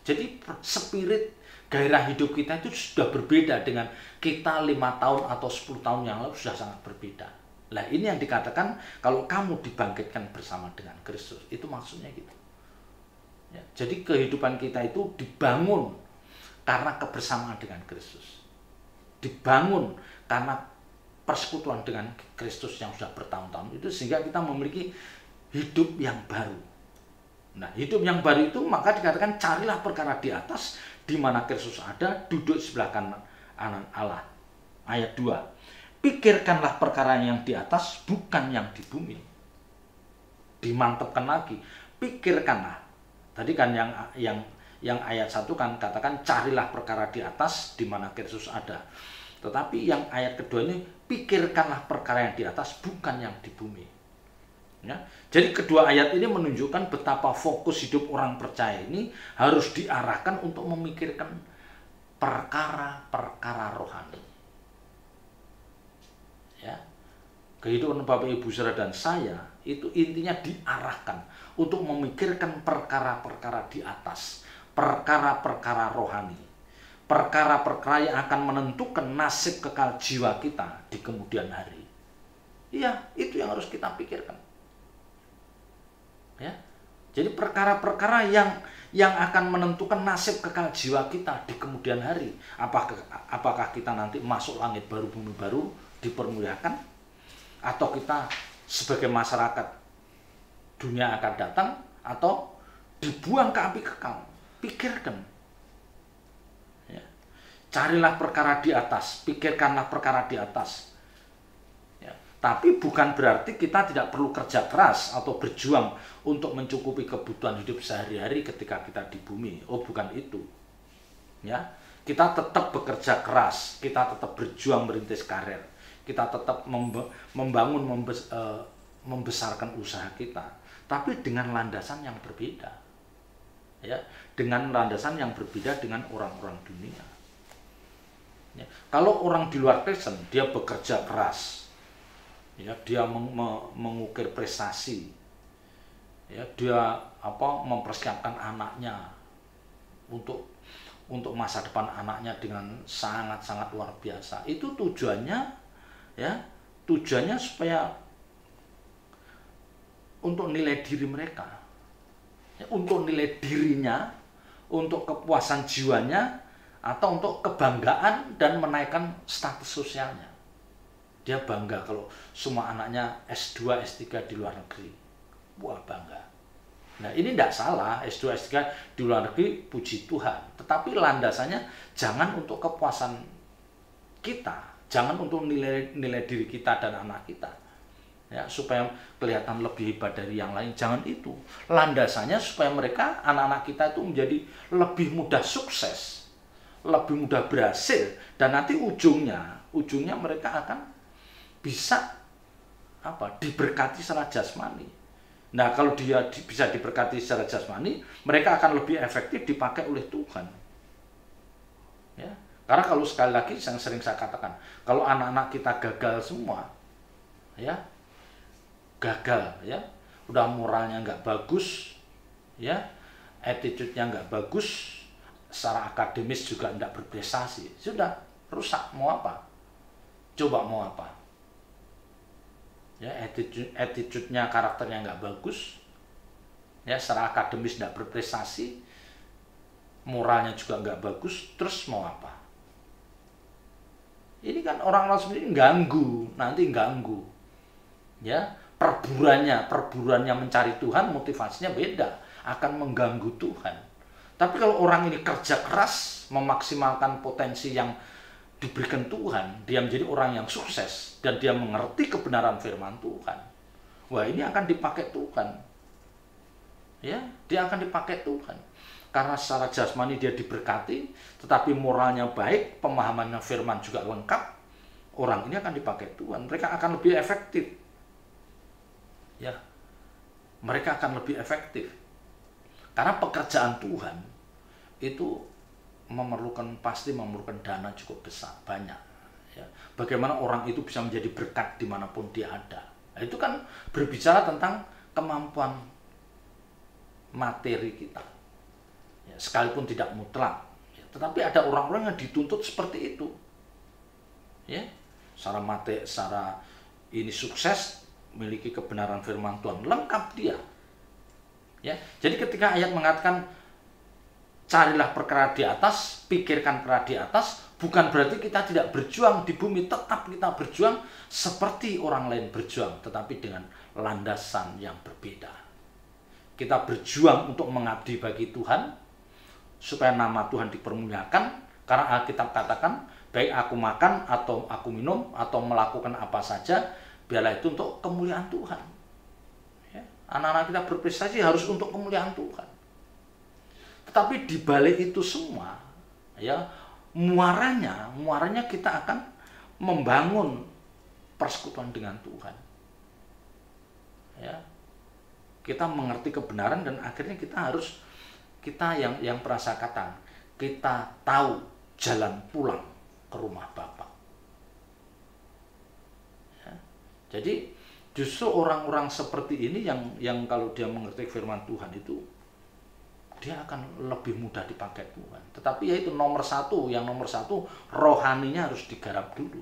Jadi spirit, gairah hidup kita itu sudah berbeda dengan kita 5 tahun atau 10 tahun yang lalu, sudah sangat berbeda. Nah, ini yang dikatakan kalau kamu dibangkitkan bersama dengan Kristus, itu maksudnya gitu. Ya, jadi kehidupan kita itu dibangun karena kebersamaan dengan Kristus. Dibangun karena persekutuan dengan Kristus yang sudah bertahun-tahun itu, sehingga kita memiliki hidup yang baru. Nah, hidup yang baru itu maka dikatakan carilah perkara di atas, di mana Kristus ada, duduk sebelah kanan Allah. Ayat 2. Pikirkanlah perkara yang di atas, bukan yang di bumi. Dimantapkan lagi. Pikirkanlah. Tadi kan yang ayat 1 kan katakan carilah perkara di atas, di mana Kristus ada. Tetapi yang ayat kedua ini, pikirkanlah perkara yang di atas, bukan yang di bumi. Ya. Jadi kedua ayat ini menunjukkan betapa fokus hidup orang percaya ini harus diarahkan untuk memikirkan perkara-perkara rohani. Ya. Kehidupan Bapak Ibu Saudara dan saya itu intinya diarahkan untuk memikirkan perkara-perkara di atas, perkara-perkara rohani, perkara-perkara yang akan menentukan nasib kekal jiwa kita di kemudian hari. Iya, itu yang harus kita pikirkan. Ya. Jadi perkara-perkara yang akan menentukan nasib kekal jiwa kita di kemudian hari. Apakah kita nanti masuk langit baru, bumi baru, dipermuliakan, atau kita sebagai masyarakat dunia akan datang, atau dibuang ke api kekal. Pikirkan. Ya. Carilah perkara di atas, pikirkanlah perkara di atas. Tapi bukan berarti kita tidak perlu kerja keras atau berjuang untuk mencukupi kebutuhan hidup sehari-hari ketika kita di bumi. Oh, bukan itu. Ya, kita tetap bekerja keras, kita tetap berjuang merintis karir, kita tetap membangun, membesarkan usaha kita, tapi dengan landasan yang berbeda. Ya, dengan landasan yang berbeda dengan orang-orang dunia. Ya, kalau orang di luar Kristen, dia bekerja keras. Ya, dia mengukir prestasi, ya, dia mempersiapkan anaknya untuk masa depan anaknya dengan sangat-sangat luar biasa. Itu tujuannya, ya, tujuannya supaya untuk nilai diri mereka, ya, untuk nilai dirinya, untuk kepuasan jiwanya, atau untuk kebanggaan dan menaikkan status sosialnya. Dia bangga kalau semua anaknya S2, S3 di luar negeri. Wah, bangga. Nah, ini tidak salah, S2, S3 di luar negeri, puji Tuhan. Tetapi landasannya jangan untuk kepuasan kita, jangan untuk nilai diri kita dan anak kita. Ya, supaya kelihatan lebih hebat dari yang lain, jangan itu. Landasannya supaya mereka, anak-anak kita itu menjadi lebih mudah sukses, lebih mudah berhasil, dan nanti ujungnya mereka akan bisa diberkati secara jasmani. Nah, kalau dia bisa diberkati secara jasmani, mereka akan lebih efektif dipakai oleh Tuhan. Ya, karena kalau sekali lagi yang sering saya katakan, kalau anak-anak kita gagal semua, ya, gagal, ya, udah moralnya nggak bagus, ya, attitude-nya nggak bagus, secara akademis juga nggak berprestasi, sudah rusak. Mau apa? Coba mau apa? Ya, attitude-nya, karakternya nggak bagus, ya, secara akademis nggak berprestasi, moralnya juga nggak bagus, terus mau apa? Ini kan orang-orang seperti ini nanti ganggu, ya, perburuannya mencari Tuhan, motivasinya beda, akan mengganggu Tuhan. Tapi kalau orang ini kerja keras, memaksimalkan potensi yang diberikan Tuhan, dia menjadi orang yang sukses, dan dia mengerti kebenaran firman Tuhan, wah, ini akan dipakai Tuhan. Ya, dia akan dipakai Tuhan. Karena secara jasmani dia diberkati, tetapi moralnya baik, pemahamannya firman juga lengkap, orang ini akan dipakai Tuhan. Mereka akan lebih efektif. Ya, mereka akan lebih efektif. Karena pekerjaan Tuhan itu pasti memerlukan dana cukup besar, banyak. Ya. Bagaimana orang itu bisa menjadi berkat dimanapun dia ada. Nah, itu kan berbicara tentang kemampuan materi kita. Ya, sekalipun tidak mutlak. Ya, tetapi ada orang-orang yang dituntut seperti itu. Ya, secara ini sukses, memiliki kebenaran firman Tuhan, lengkap dia. Ya, jadi ketika ayat mengatakan carilah perkara di atas, pikirkan perkara di atas, bukan berarti kita tidak berjuang di bumi, tetap kita berjuang seperti orang lain berjuang, tetapi dengan landasan yang berbeda. Kita berjuang untuk mengabdi bagi Tuhan, supaya nama Tuhan dipermuliakan, karena Alkitab katakan, baik aku makan atau aku minum atau melakukan apa saja, biarlah itu untuk kemuliaan Tuhan. Ya, anak-anak kita berprestasi harus untuk kemuliaan Tuhan. Tetapi di balik itu semua, ya, muaranya kita akan membangun persekutuan dengan Tuhan. Ya, kita mengerti kebenaran dan akhirnya kita yang perasa katakan, kita tahu jalan pulang ke rumah Bapa. Ya, jadi justru orang-orang seperti ini yang kalau dia mengerti firman Tuhan itu, dia akan lebih mudah dipakai Tuhan. Tetapi ya itu nomor satu rohaninya harus digarap dulu.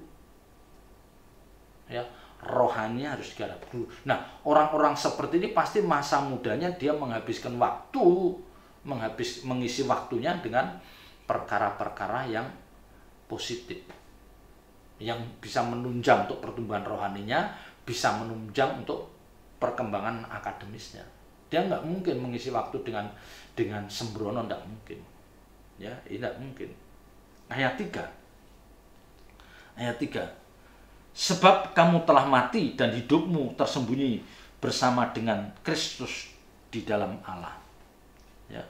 Ya, rohaninya harus digarap dulu. Nah, orang-orang seperti ini pasti masa mudanya dia menghabiskan waktu, mengisi waktunya dengan perkara-perkara yang positif, yang bisa menunjang untuk pertumbuhan rohaninya, bisa menunjang untuk perkembangan akademisnya. Dia nggak mungkin mengisi waktu dengan sembrono, nggak mungkin. Ya, ini nggak mungkin. Ayat 3. Sebab kamu telah mati dan hidupmu tersembunyi bersama dengan Kristus di dalam Allah. Ya.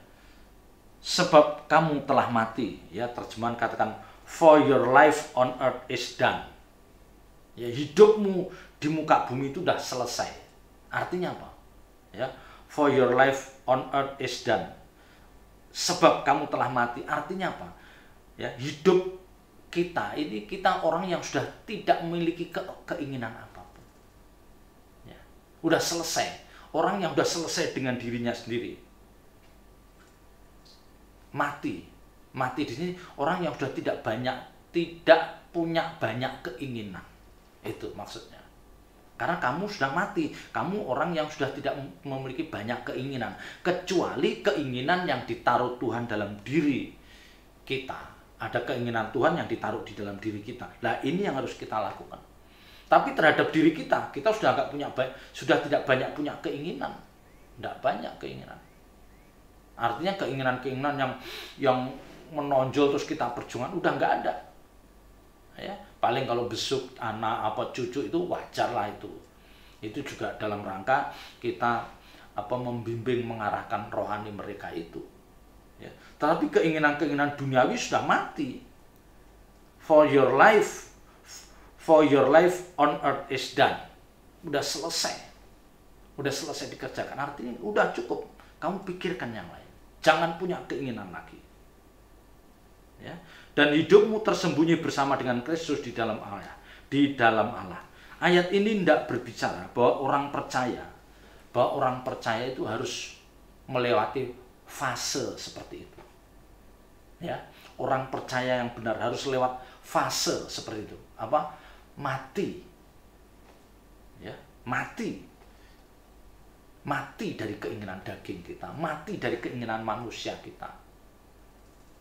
Sebab kamu telah mati, ya, terjemahan katakan for your life on earth is done. Ya, hidupmu di muka bumi itu sudah selesai. Artinya apa? Ya, for your life on earth is done. Sebab kamu telah mati, artinya apa? Ya, hidup kita orang yang sudah tidak memiliki keinginan apapun. Ya, udah selesai. Orang yang sudah selesai dengan dirinya sendiri. Mati di sini orang yang sudah tidak punya banyak keinginan. Itu maksudnya. Karena kamu sudah mati, kamu orang yang sudah tidak memiliki banyak keinginan, kecuali keinginan yang ditaruh Tuhan dalam diri kita. Ada keinginan Tuhan yang ditaruh di dalam diri kita. Nah, ini yang harus kita lakukan. Tapi terhadap diri kita sudah tidak banyak punya keinginan, tidak banyak keinginan. Artinya keinginan-keinginan yang menonjol terus kita perjuangan udah nggak ada. Ya, paling kalau besuk anak cucu itu wajar lah itu. Itu juga dalam rangka kita membimbing, mengarahkan rohani mereka itu. Ya. Tetapi keinginan-keinginan duniawi sudah mati. For your life on earth is done. Udah selesai dikerjakan. Artinya udah cukup. Kamu pikirkan yang lain. Jangan punya keinginan lagi. Ya. Dan hidupmu tersembunyi bersama dengan Kristus di dalam Allah. Ayat ini tidak berbicara bahwa orang percaya itu harus melewati fase seperti itu. Ya, orang percaya yang benar harus lewat fase seperti itu. Apa? Mati. Ya, mati. Mati dari keinginan daging kita, mati dari keinginan manusia kita.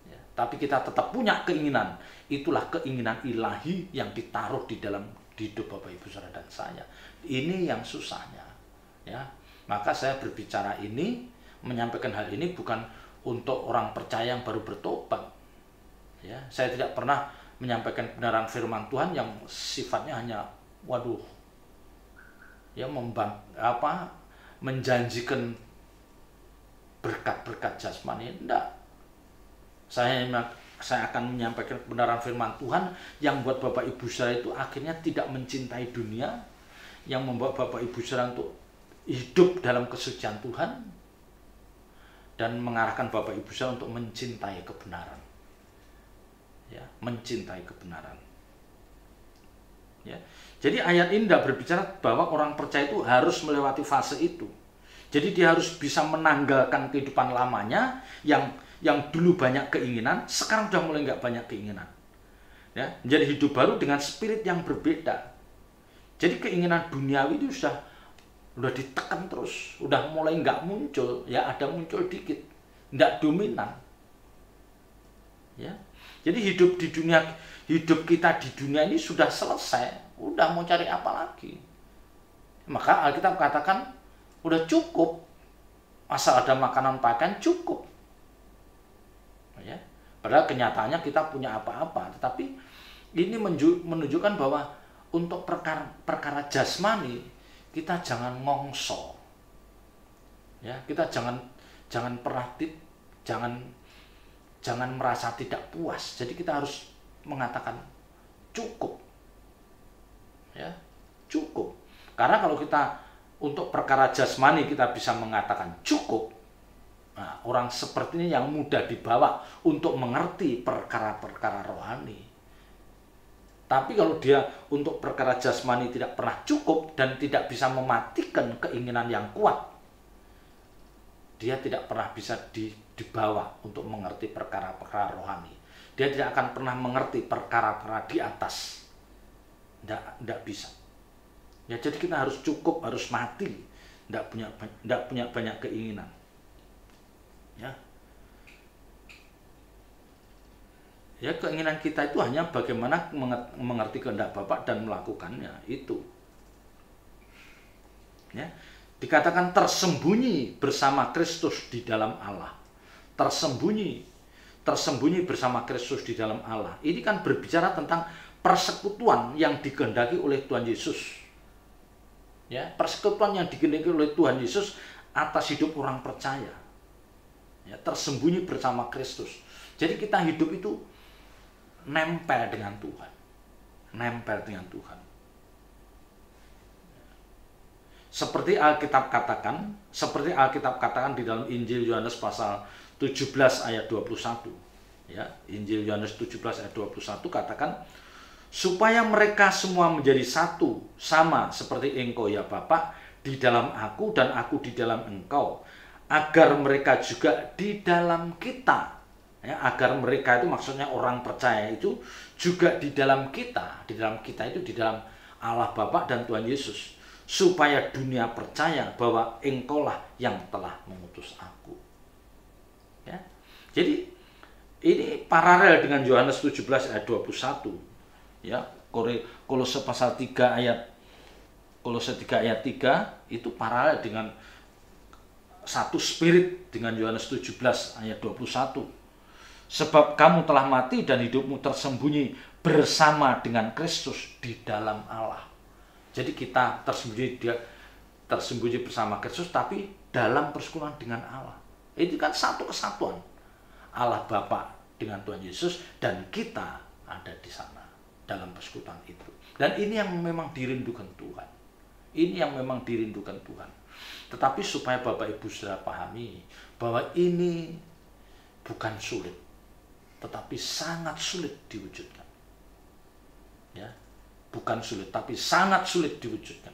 Ya, tapi kita tetap punya keinginan. Itulah keinginan ilahi yang ditaruh di dalam hidup Bapak Ibu Saudara dan saya. Ini yang susahnya. Ya, maka saya berbicara ini, menyampaikan hal ini bukan untuk orang percaya yang baru bertobat. Ya, saya tidak pernah menyampaikan kebenaran firman Tuhan yang sifatnya hanya ya menjanjikan berkat-berkat jasmani. Enggak. Saya akan menyampaikan kebenaran firman Tuhan yang buat Bapak Ibu saya itu akhirnya tidak mencintai dunia, yang membawa Bapak Ibu saya untuk hidup dalam kesucian Tuhan, dan mengarahkan Bapak Ibu saya untuk mencintai kebenaran. Ya, mencintai kebenaran. Ya. Jadi ayat ini tidak berbicara bahwa orang percaya itu harus melewati fase itu. Jadi dia harus bisa menanggalkan kehidupan lamanya yang dulu banyak keinginan, sekarang sudah mulai nggak banyak keinginan. Ya, menjadi hidup baru dengan spirit yang berbeda. Jadi keinginan duniawi itu sudah ditekan terus, udah mulai nggak muncul, ya ada muncul dikit, nggak dominan. Ya, jadi hidup kita di dunia ini sudah selesai, udah mau cari apa lagi? Maka Alkitab katakan udah cukup, asal ada makanan pakaian cukup. Ya, padahal kenyataannya kita punya apa-apa, tetapi ini menunjukkan bahwa untuk perkara jasmani kita jangan ngongso. Ya, kita jangan pernah jangan merasa tidak puas. Jadi kita harus mengatakan cukup. Ya, cukup. Karena kalau kita untuk perkara jasmani kita bisa mengatakan cukup, nah, orang seperti ini yang mudah dibawa untuk mengerti perkara-perkara rohani. Tapi kalau dia untuk perkara jasmani tidak pernah cukup dan tidak bisa mematikan keinginan yang kuat, dia tidak pernah bisa dibawa untuk mengerti perkara-perkara rohani. Dia tidak akan pernah mengerti perkara-perkara di atas. Tidak bisa. Ya, jadi kita harus cukup, harus mati. Tidak punya banyak keinginan. Ya. Ya, keinginan kita itu hanya bagaimana mengerti kehendak Bapa dan melakukannya itu. Ya, dikatakan tersembunyi bersama Kristus di dalam Allah. Tersembunyi bersama Kristus di dalam Allah. Ini kan berbicara tentang persekutuan yang dikehendaki oleh Tuhan Yesus. Ya, persekutuan yang dikehendaki oleh Tuhan Yesus atas hidup orang percaya. Ya, tersembunyi bersama Kristus. Jadi kita hidup itu nempel dengan Tuhan. Nempel dengan Tuhan. Seperti Alkitab katakan di dalam Injil Yohanes pasal 17 ayat 21. Ya, Injil Yohanes 17 ayat 21 katakan, supaya mereka semua menjadi satu, sama seperti Engkau ya Bapa di dalam aku dan aku di dalam Engkau, agar mereka juga di dalam kita. Ya, agar mereka itu maksudnya orang percaya itu juga di dalam kita. Di dalam kita itu di dalam Allah Bapa dan Tuhan Yesus, supaya dunia percaya bahwa Engkaulah yang telah mengutus aku. Ya. Jadi ini paralel dengan Yohanes 17 ayat 21. Ya, Kolose pasal 3 ayat 3 itu paralel dengan satu spirit dengan Yohanes 17 ayat 21. Sebab kamu telah mati dan hidupmu tersembunyi bersama dengan Kristus di dalam Allah. Jadi kita tersembunyi bersama Kristus tapi dalam persekutuan dengan Allah. Itu kan satu kesatuan. Allah Bapa dengan Tuhan Yesus dan kita ada di sana dalam persekutuan itu. Dan ini yang memang dirindukan Tuhan. Ini yang memang dirindukan Tuhan. Tetapi supaya Bapak Ibu sudah pahami bahwa ini bukan sulit, tetapi sangat sulit diwujudkan. Ya, bukan sulit, tapi sangat sulit diwujudkan.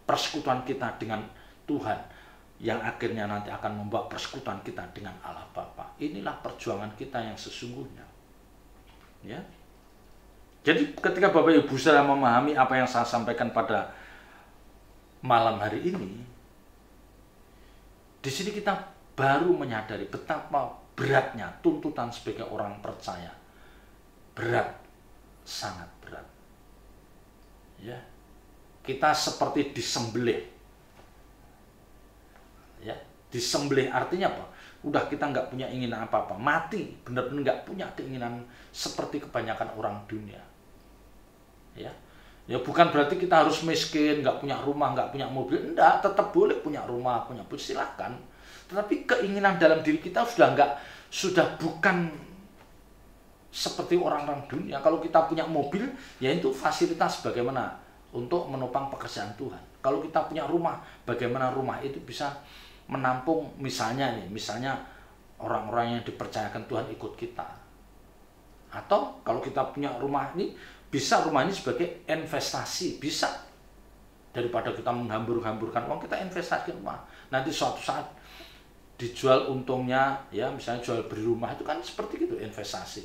Persekutuan kita dengan Tuhan yang akhirnya nanti akan membawa persekutuan kita dengan Allah Bapa. Inilah perjuangan kita yang sesungguhnya. Ya. Jadi ketika Bapak Ibu saudara memahami apa yang saya sampaikan pada malam hari ini, di sini kita baru menyadari betapa beratnya tuntutan sebagai orang percaya. Berat, sangat berat. Ya. Kita seperti disembelih. Ya, disembelih artinya apa? Udah kita nggak punya keinginan apa-apa, mati, benar-benar nggak punya keinginan seperti kebanyakan orang dunia. Ya, ya bukan berarti kita harus miskin, nggak punya rumah, nggak punya mobil, enggak, tetap boleh punya rumah, punya mobil, silakan. Tetapi keinginan dalam diri kita sudah bukan seperti orang-orang dunia. Kalau kita punya mobil, ya itu fasilitas bagaimana untuk menopang pekerjaan Tuhan. Kalau kita punya rumah, bagaimana rumah itu bisa menampung misalnya orang-orang yang dipercayakan Tuhan ikut kita. Atau kalau kita punya rumah ini, bisa rumah ini sebagai investasi, bisa. Daripada kita menghambur-hamburkan uang, kita investasi rumah. Nanti suatu saat dijual untungnya, ya misalnya jual beli rumah itu kan seperti itu, investasi.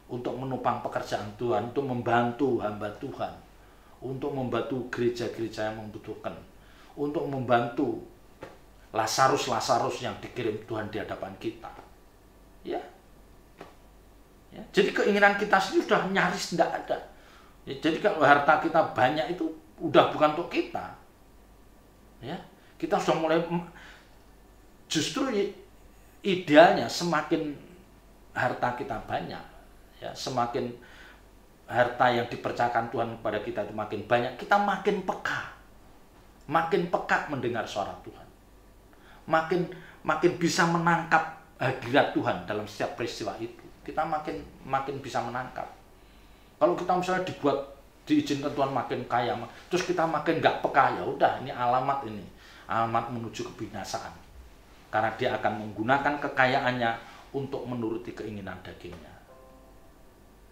Untuk menopang pekerjaan Tuhan, untuk membantu hamba Tuhan, untuk membantu gereja-gereja yang membutuhkan, untuk membantu Lazarus yang dikirim Tuhan di hadapan kita. Ya. Ya. Jadi keinginan kita sendiri sudah nyaris tidak ada. Ya, jadi kalau harta kita banyak itu udah bukan untuk kita. Ya. Kita sudah mulai, justru idealnya semakin harta kita banyak, ya, semakin harta yang dipercayakan Tuhan kepada kita itu makin banyak, kita makin peka mendengar suara Tuhan. Makin bisa menangkap hadirat Tuhan dalam setiap peristiwa itu. Kita makin bisa menangkap. Kalau kita misalnya diizinkan Tuhan makin kaya, terus kita makin nggak peka, ya udah ini alamat menuju kebinasaan. Karena dia akan menggunakan kekayaannya untuk menuruti keinginan dagingnya.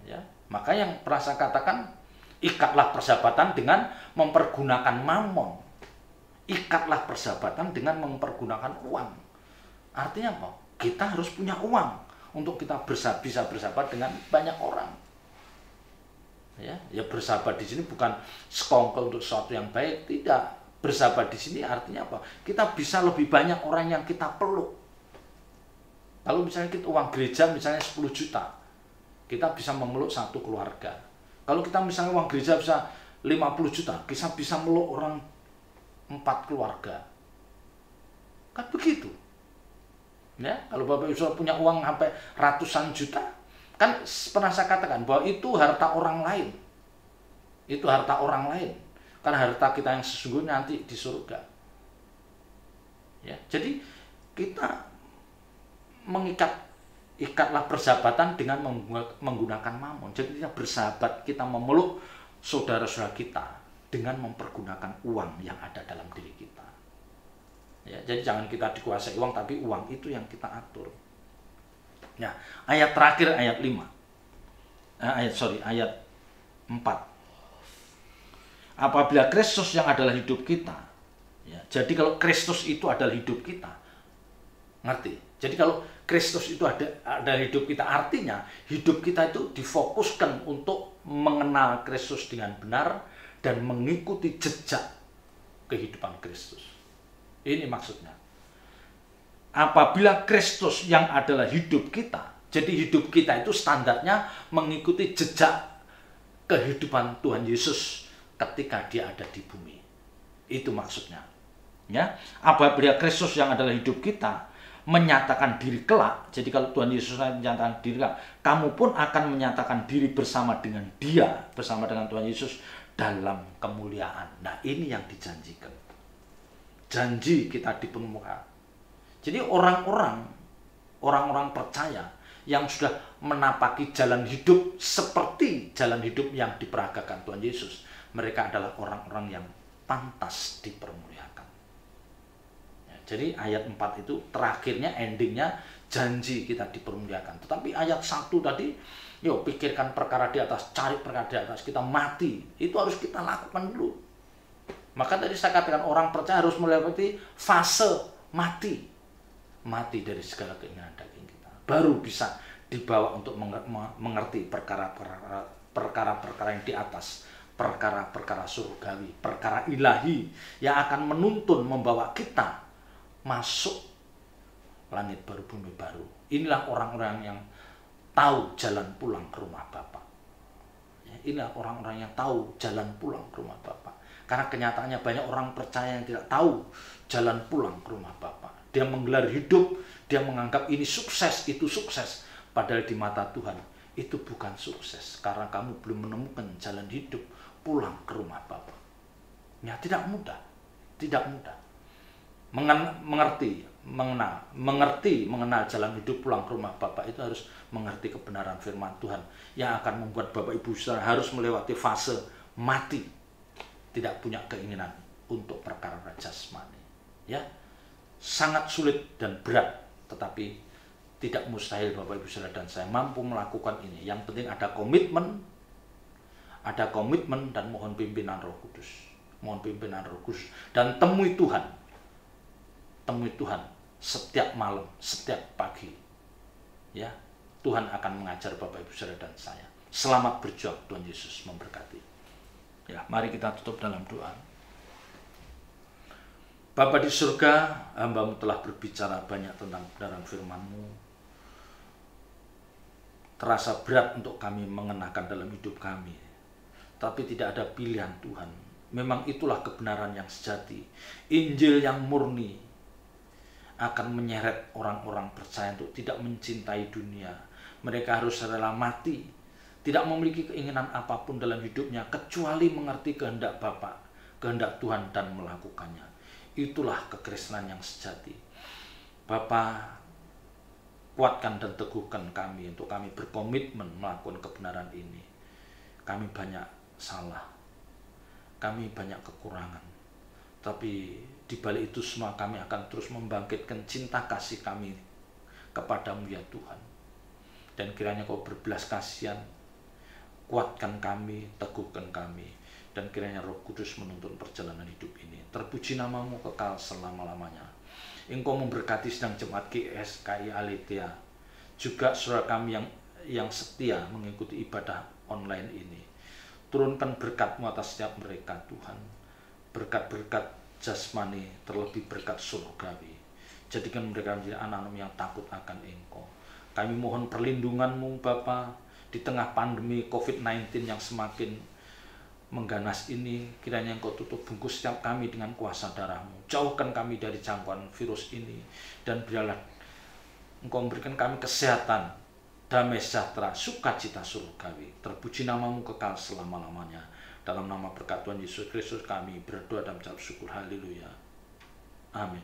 Ya, maka yang pernah saya katakan, ikatlah persahabatan dengan mempergunakan mamon. Ikatlah persahabatan dengan mempergunakan uang. Artinya apa? Kita harus punya uang untuk kita bisa bersahabat dengan banyak orang. Ya bersahabat di sini bukan sekongkol untuk sesuatu yang baik, tidak. Bersahabat di sini artinya apa? Kita bisa lebih banyak orang yang kita peluk. Kalau misalnya kita uang gereja misalnya 10 juta, kita bisa memeluk satu keluarga. Kalau kita misalnya uang gereja bisa 50 juta, kita bisa meluk orang 4 keluarga. Kan begitu. Ya, kalau Bapak Ibu punya uang sampai ratusan juta, kan pernah saya katakan bahwa itu harta orang lain. Itu harta orang lain. Karena harta kita yang sesungguhnya nanti di surga. Ya, jadi kita ikatlah persahabatan dengan menggunakan mamon. Jadi kita bersahabat, kita memeluk saudara-saudara kita dengan mempergunakan uang yang ada dalam diri kita. Ya, jadi jangan kita dikuasai uang, tapi uang itu yang kita atur. Ya, ayat terakhir ayat 5. Ayat 4. Apabila Kristus yang adalah hidup kita. Ya, jadi kalau Kristus itu adalah hidup kita. Ngerti? Jadi kalau Kristus itu ada hidup kita, artinya hidup kita itu difokuskan untuk mengenal Kristus dengan benar dan mengikuti jejak kehidupan Kristus. Ini maksudnya. Apabila Kristus yang adalah hidup kita, jadi hidup kita itu standarnya mengikuti jejak kehidupan Tuhan Yesus ketika dia ada di bumi. Itu maksudnya. Ya, apabila Kristus yang adalah hidup kita menyatakan diri kelak, jadi kalau Tuhan Yesus menyatakan diri kelak, kamu pun akan menyatakan diri bersama dengan dia, bersama dengan Tuhan Yesus dalam kemuliaan. Nah, ini yang dijanjikan. Janji kita dipenuhi. Jadi orang-orang percaya yang sudah menapaki jalan hidup seperti jalan hidup yang diperagakan Tuhan Yesus, mereka adalah orang-orang yang pantas dipermuliakan. Ya, jadi ayat 4 itu terakhirnya, endingnya janji kita dipermuliakan. Tetapi ayat 1 tadi, yuk pikirkan perkara di atas, cari perkara di atas, kita mati. Itu harus kita lakukan dulu. Maka tadi saya katakan orang percaya harus melewati fase mati dari segala keinginan daging kita. Baru bisa dibawa untuk mengerti perkara-perkara yang di atas, perkara-perkara surgawi, perkara ilahi yang akan menuntun membawa kita masuk langit baru, bumi baru. Inilah orang-orang yang tahu jalan pulang ke rumah Bapa. Inilah orang-orang yang tahu jalan pulang ke rumah Bapa. Karena kenyataannya banyak orang percaya yang tidak tahu jalan pulang ke rumah Bapa. Dia menggelar hidup, dia menganggap ini sukses, itu sukses. Padahal di mata Tuhan itu bukan sukses. Karena kamu belum menemukan jalan hidup pulang ke rumah Bapa. Ya, tidak mudah. Tidak mudah. Mengenal jalan hidup pulang ke rumah Bapa itu harus mengerti kebenaran firman Tuhan yang akan membuat Bapak Ibu Saudara harus melewati fase mati, tidak punya keinginan untuk perkara jasmani. Ya, sangat sulit dan berat, tetapi tidak mustahil Bapak Ibu Saudara dan saya mampu melakukan ini. Yang penting ada komitmen dan mohon pimpinan Roh Kudus. Mohon pimpinan Roh Kudus dan temui Tuhan setiap malam, setiap pagi. Ya, Tuhan akan mengajar Bapak Ibu Saudara dan saya. Selamat berjuang, Tuhan Yesus memberkati. Ya, mari kita tutup dalam doa. Bapa di surga, hamba-Mu telah berbicara banyak tentang kebenaran firman-Mu. Terasa berat untuk kami mengenakan dalam hidup kami. Tapi tidak ada pilihan Tuhan. Memang itulah kebenaran yang sejati. Injil yang murni akan menyeret orang-orang percaya untuk tidak mencintai dunia. Mereka harus rela mati, tidak memiliki keinginan apapun dalam hidupnya, kecuali mengerti kehendak Bapa, kehendak Tuhan dan melakukannya. Itulah kekristenan yang sejati. Bapa, kuatkan dan teguhkan kami untuk kami berkomitmen melakukan kebenaran ini. Kami banyak salah, kami banyak kekurangan. Tapi di balik itu semua kami akan terus membangkitkan cinta kasih kami kepadamu ya Tuhan. Dan kiranya Kau berbelas kasihan, kuatkan kami, teguhkan kami. Dan kiranya Roh Kudus menuntun perjalanan hidup ini. Terpuji namamu kekal selama-lamanya. Engkau memberkati sedang jemaat GSKI Aletheia. Juga saudara kami yang setia mengikuti ibadah online ini. Turunkan berkat-Mu atas setiap mereka Tuhan. Berkat-berkat jasmani, terlebih berkat surgawi. Jadikan mereka menjadi anak-anak yang takut akan Engkau. Kami mohon perlindungan-Mu Bapa di tengah pandemi COVID-19 yang semakin mengganas ini. Kiranya Engkau tutup bungkus setiap kami dengan kuasa darah-Mu. Jauhkan kami dari jangkauan virus ini. Dan biarlah Engkau memberikan kami kesehatan, damai sejahtera, sukacita surgawi. Terpuji namamu kekal selama-lamanya. Dalam nama berkat Tuhan Yesus Kristus kami berdoa dan mengucap syukur. Haleluya. Amin.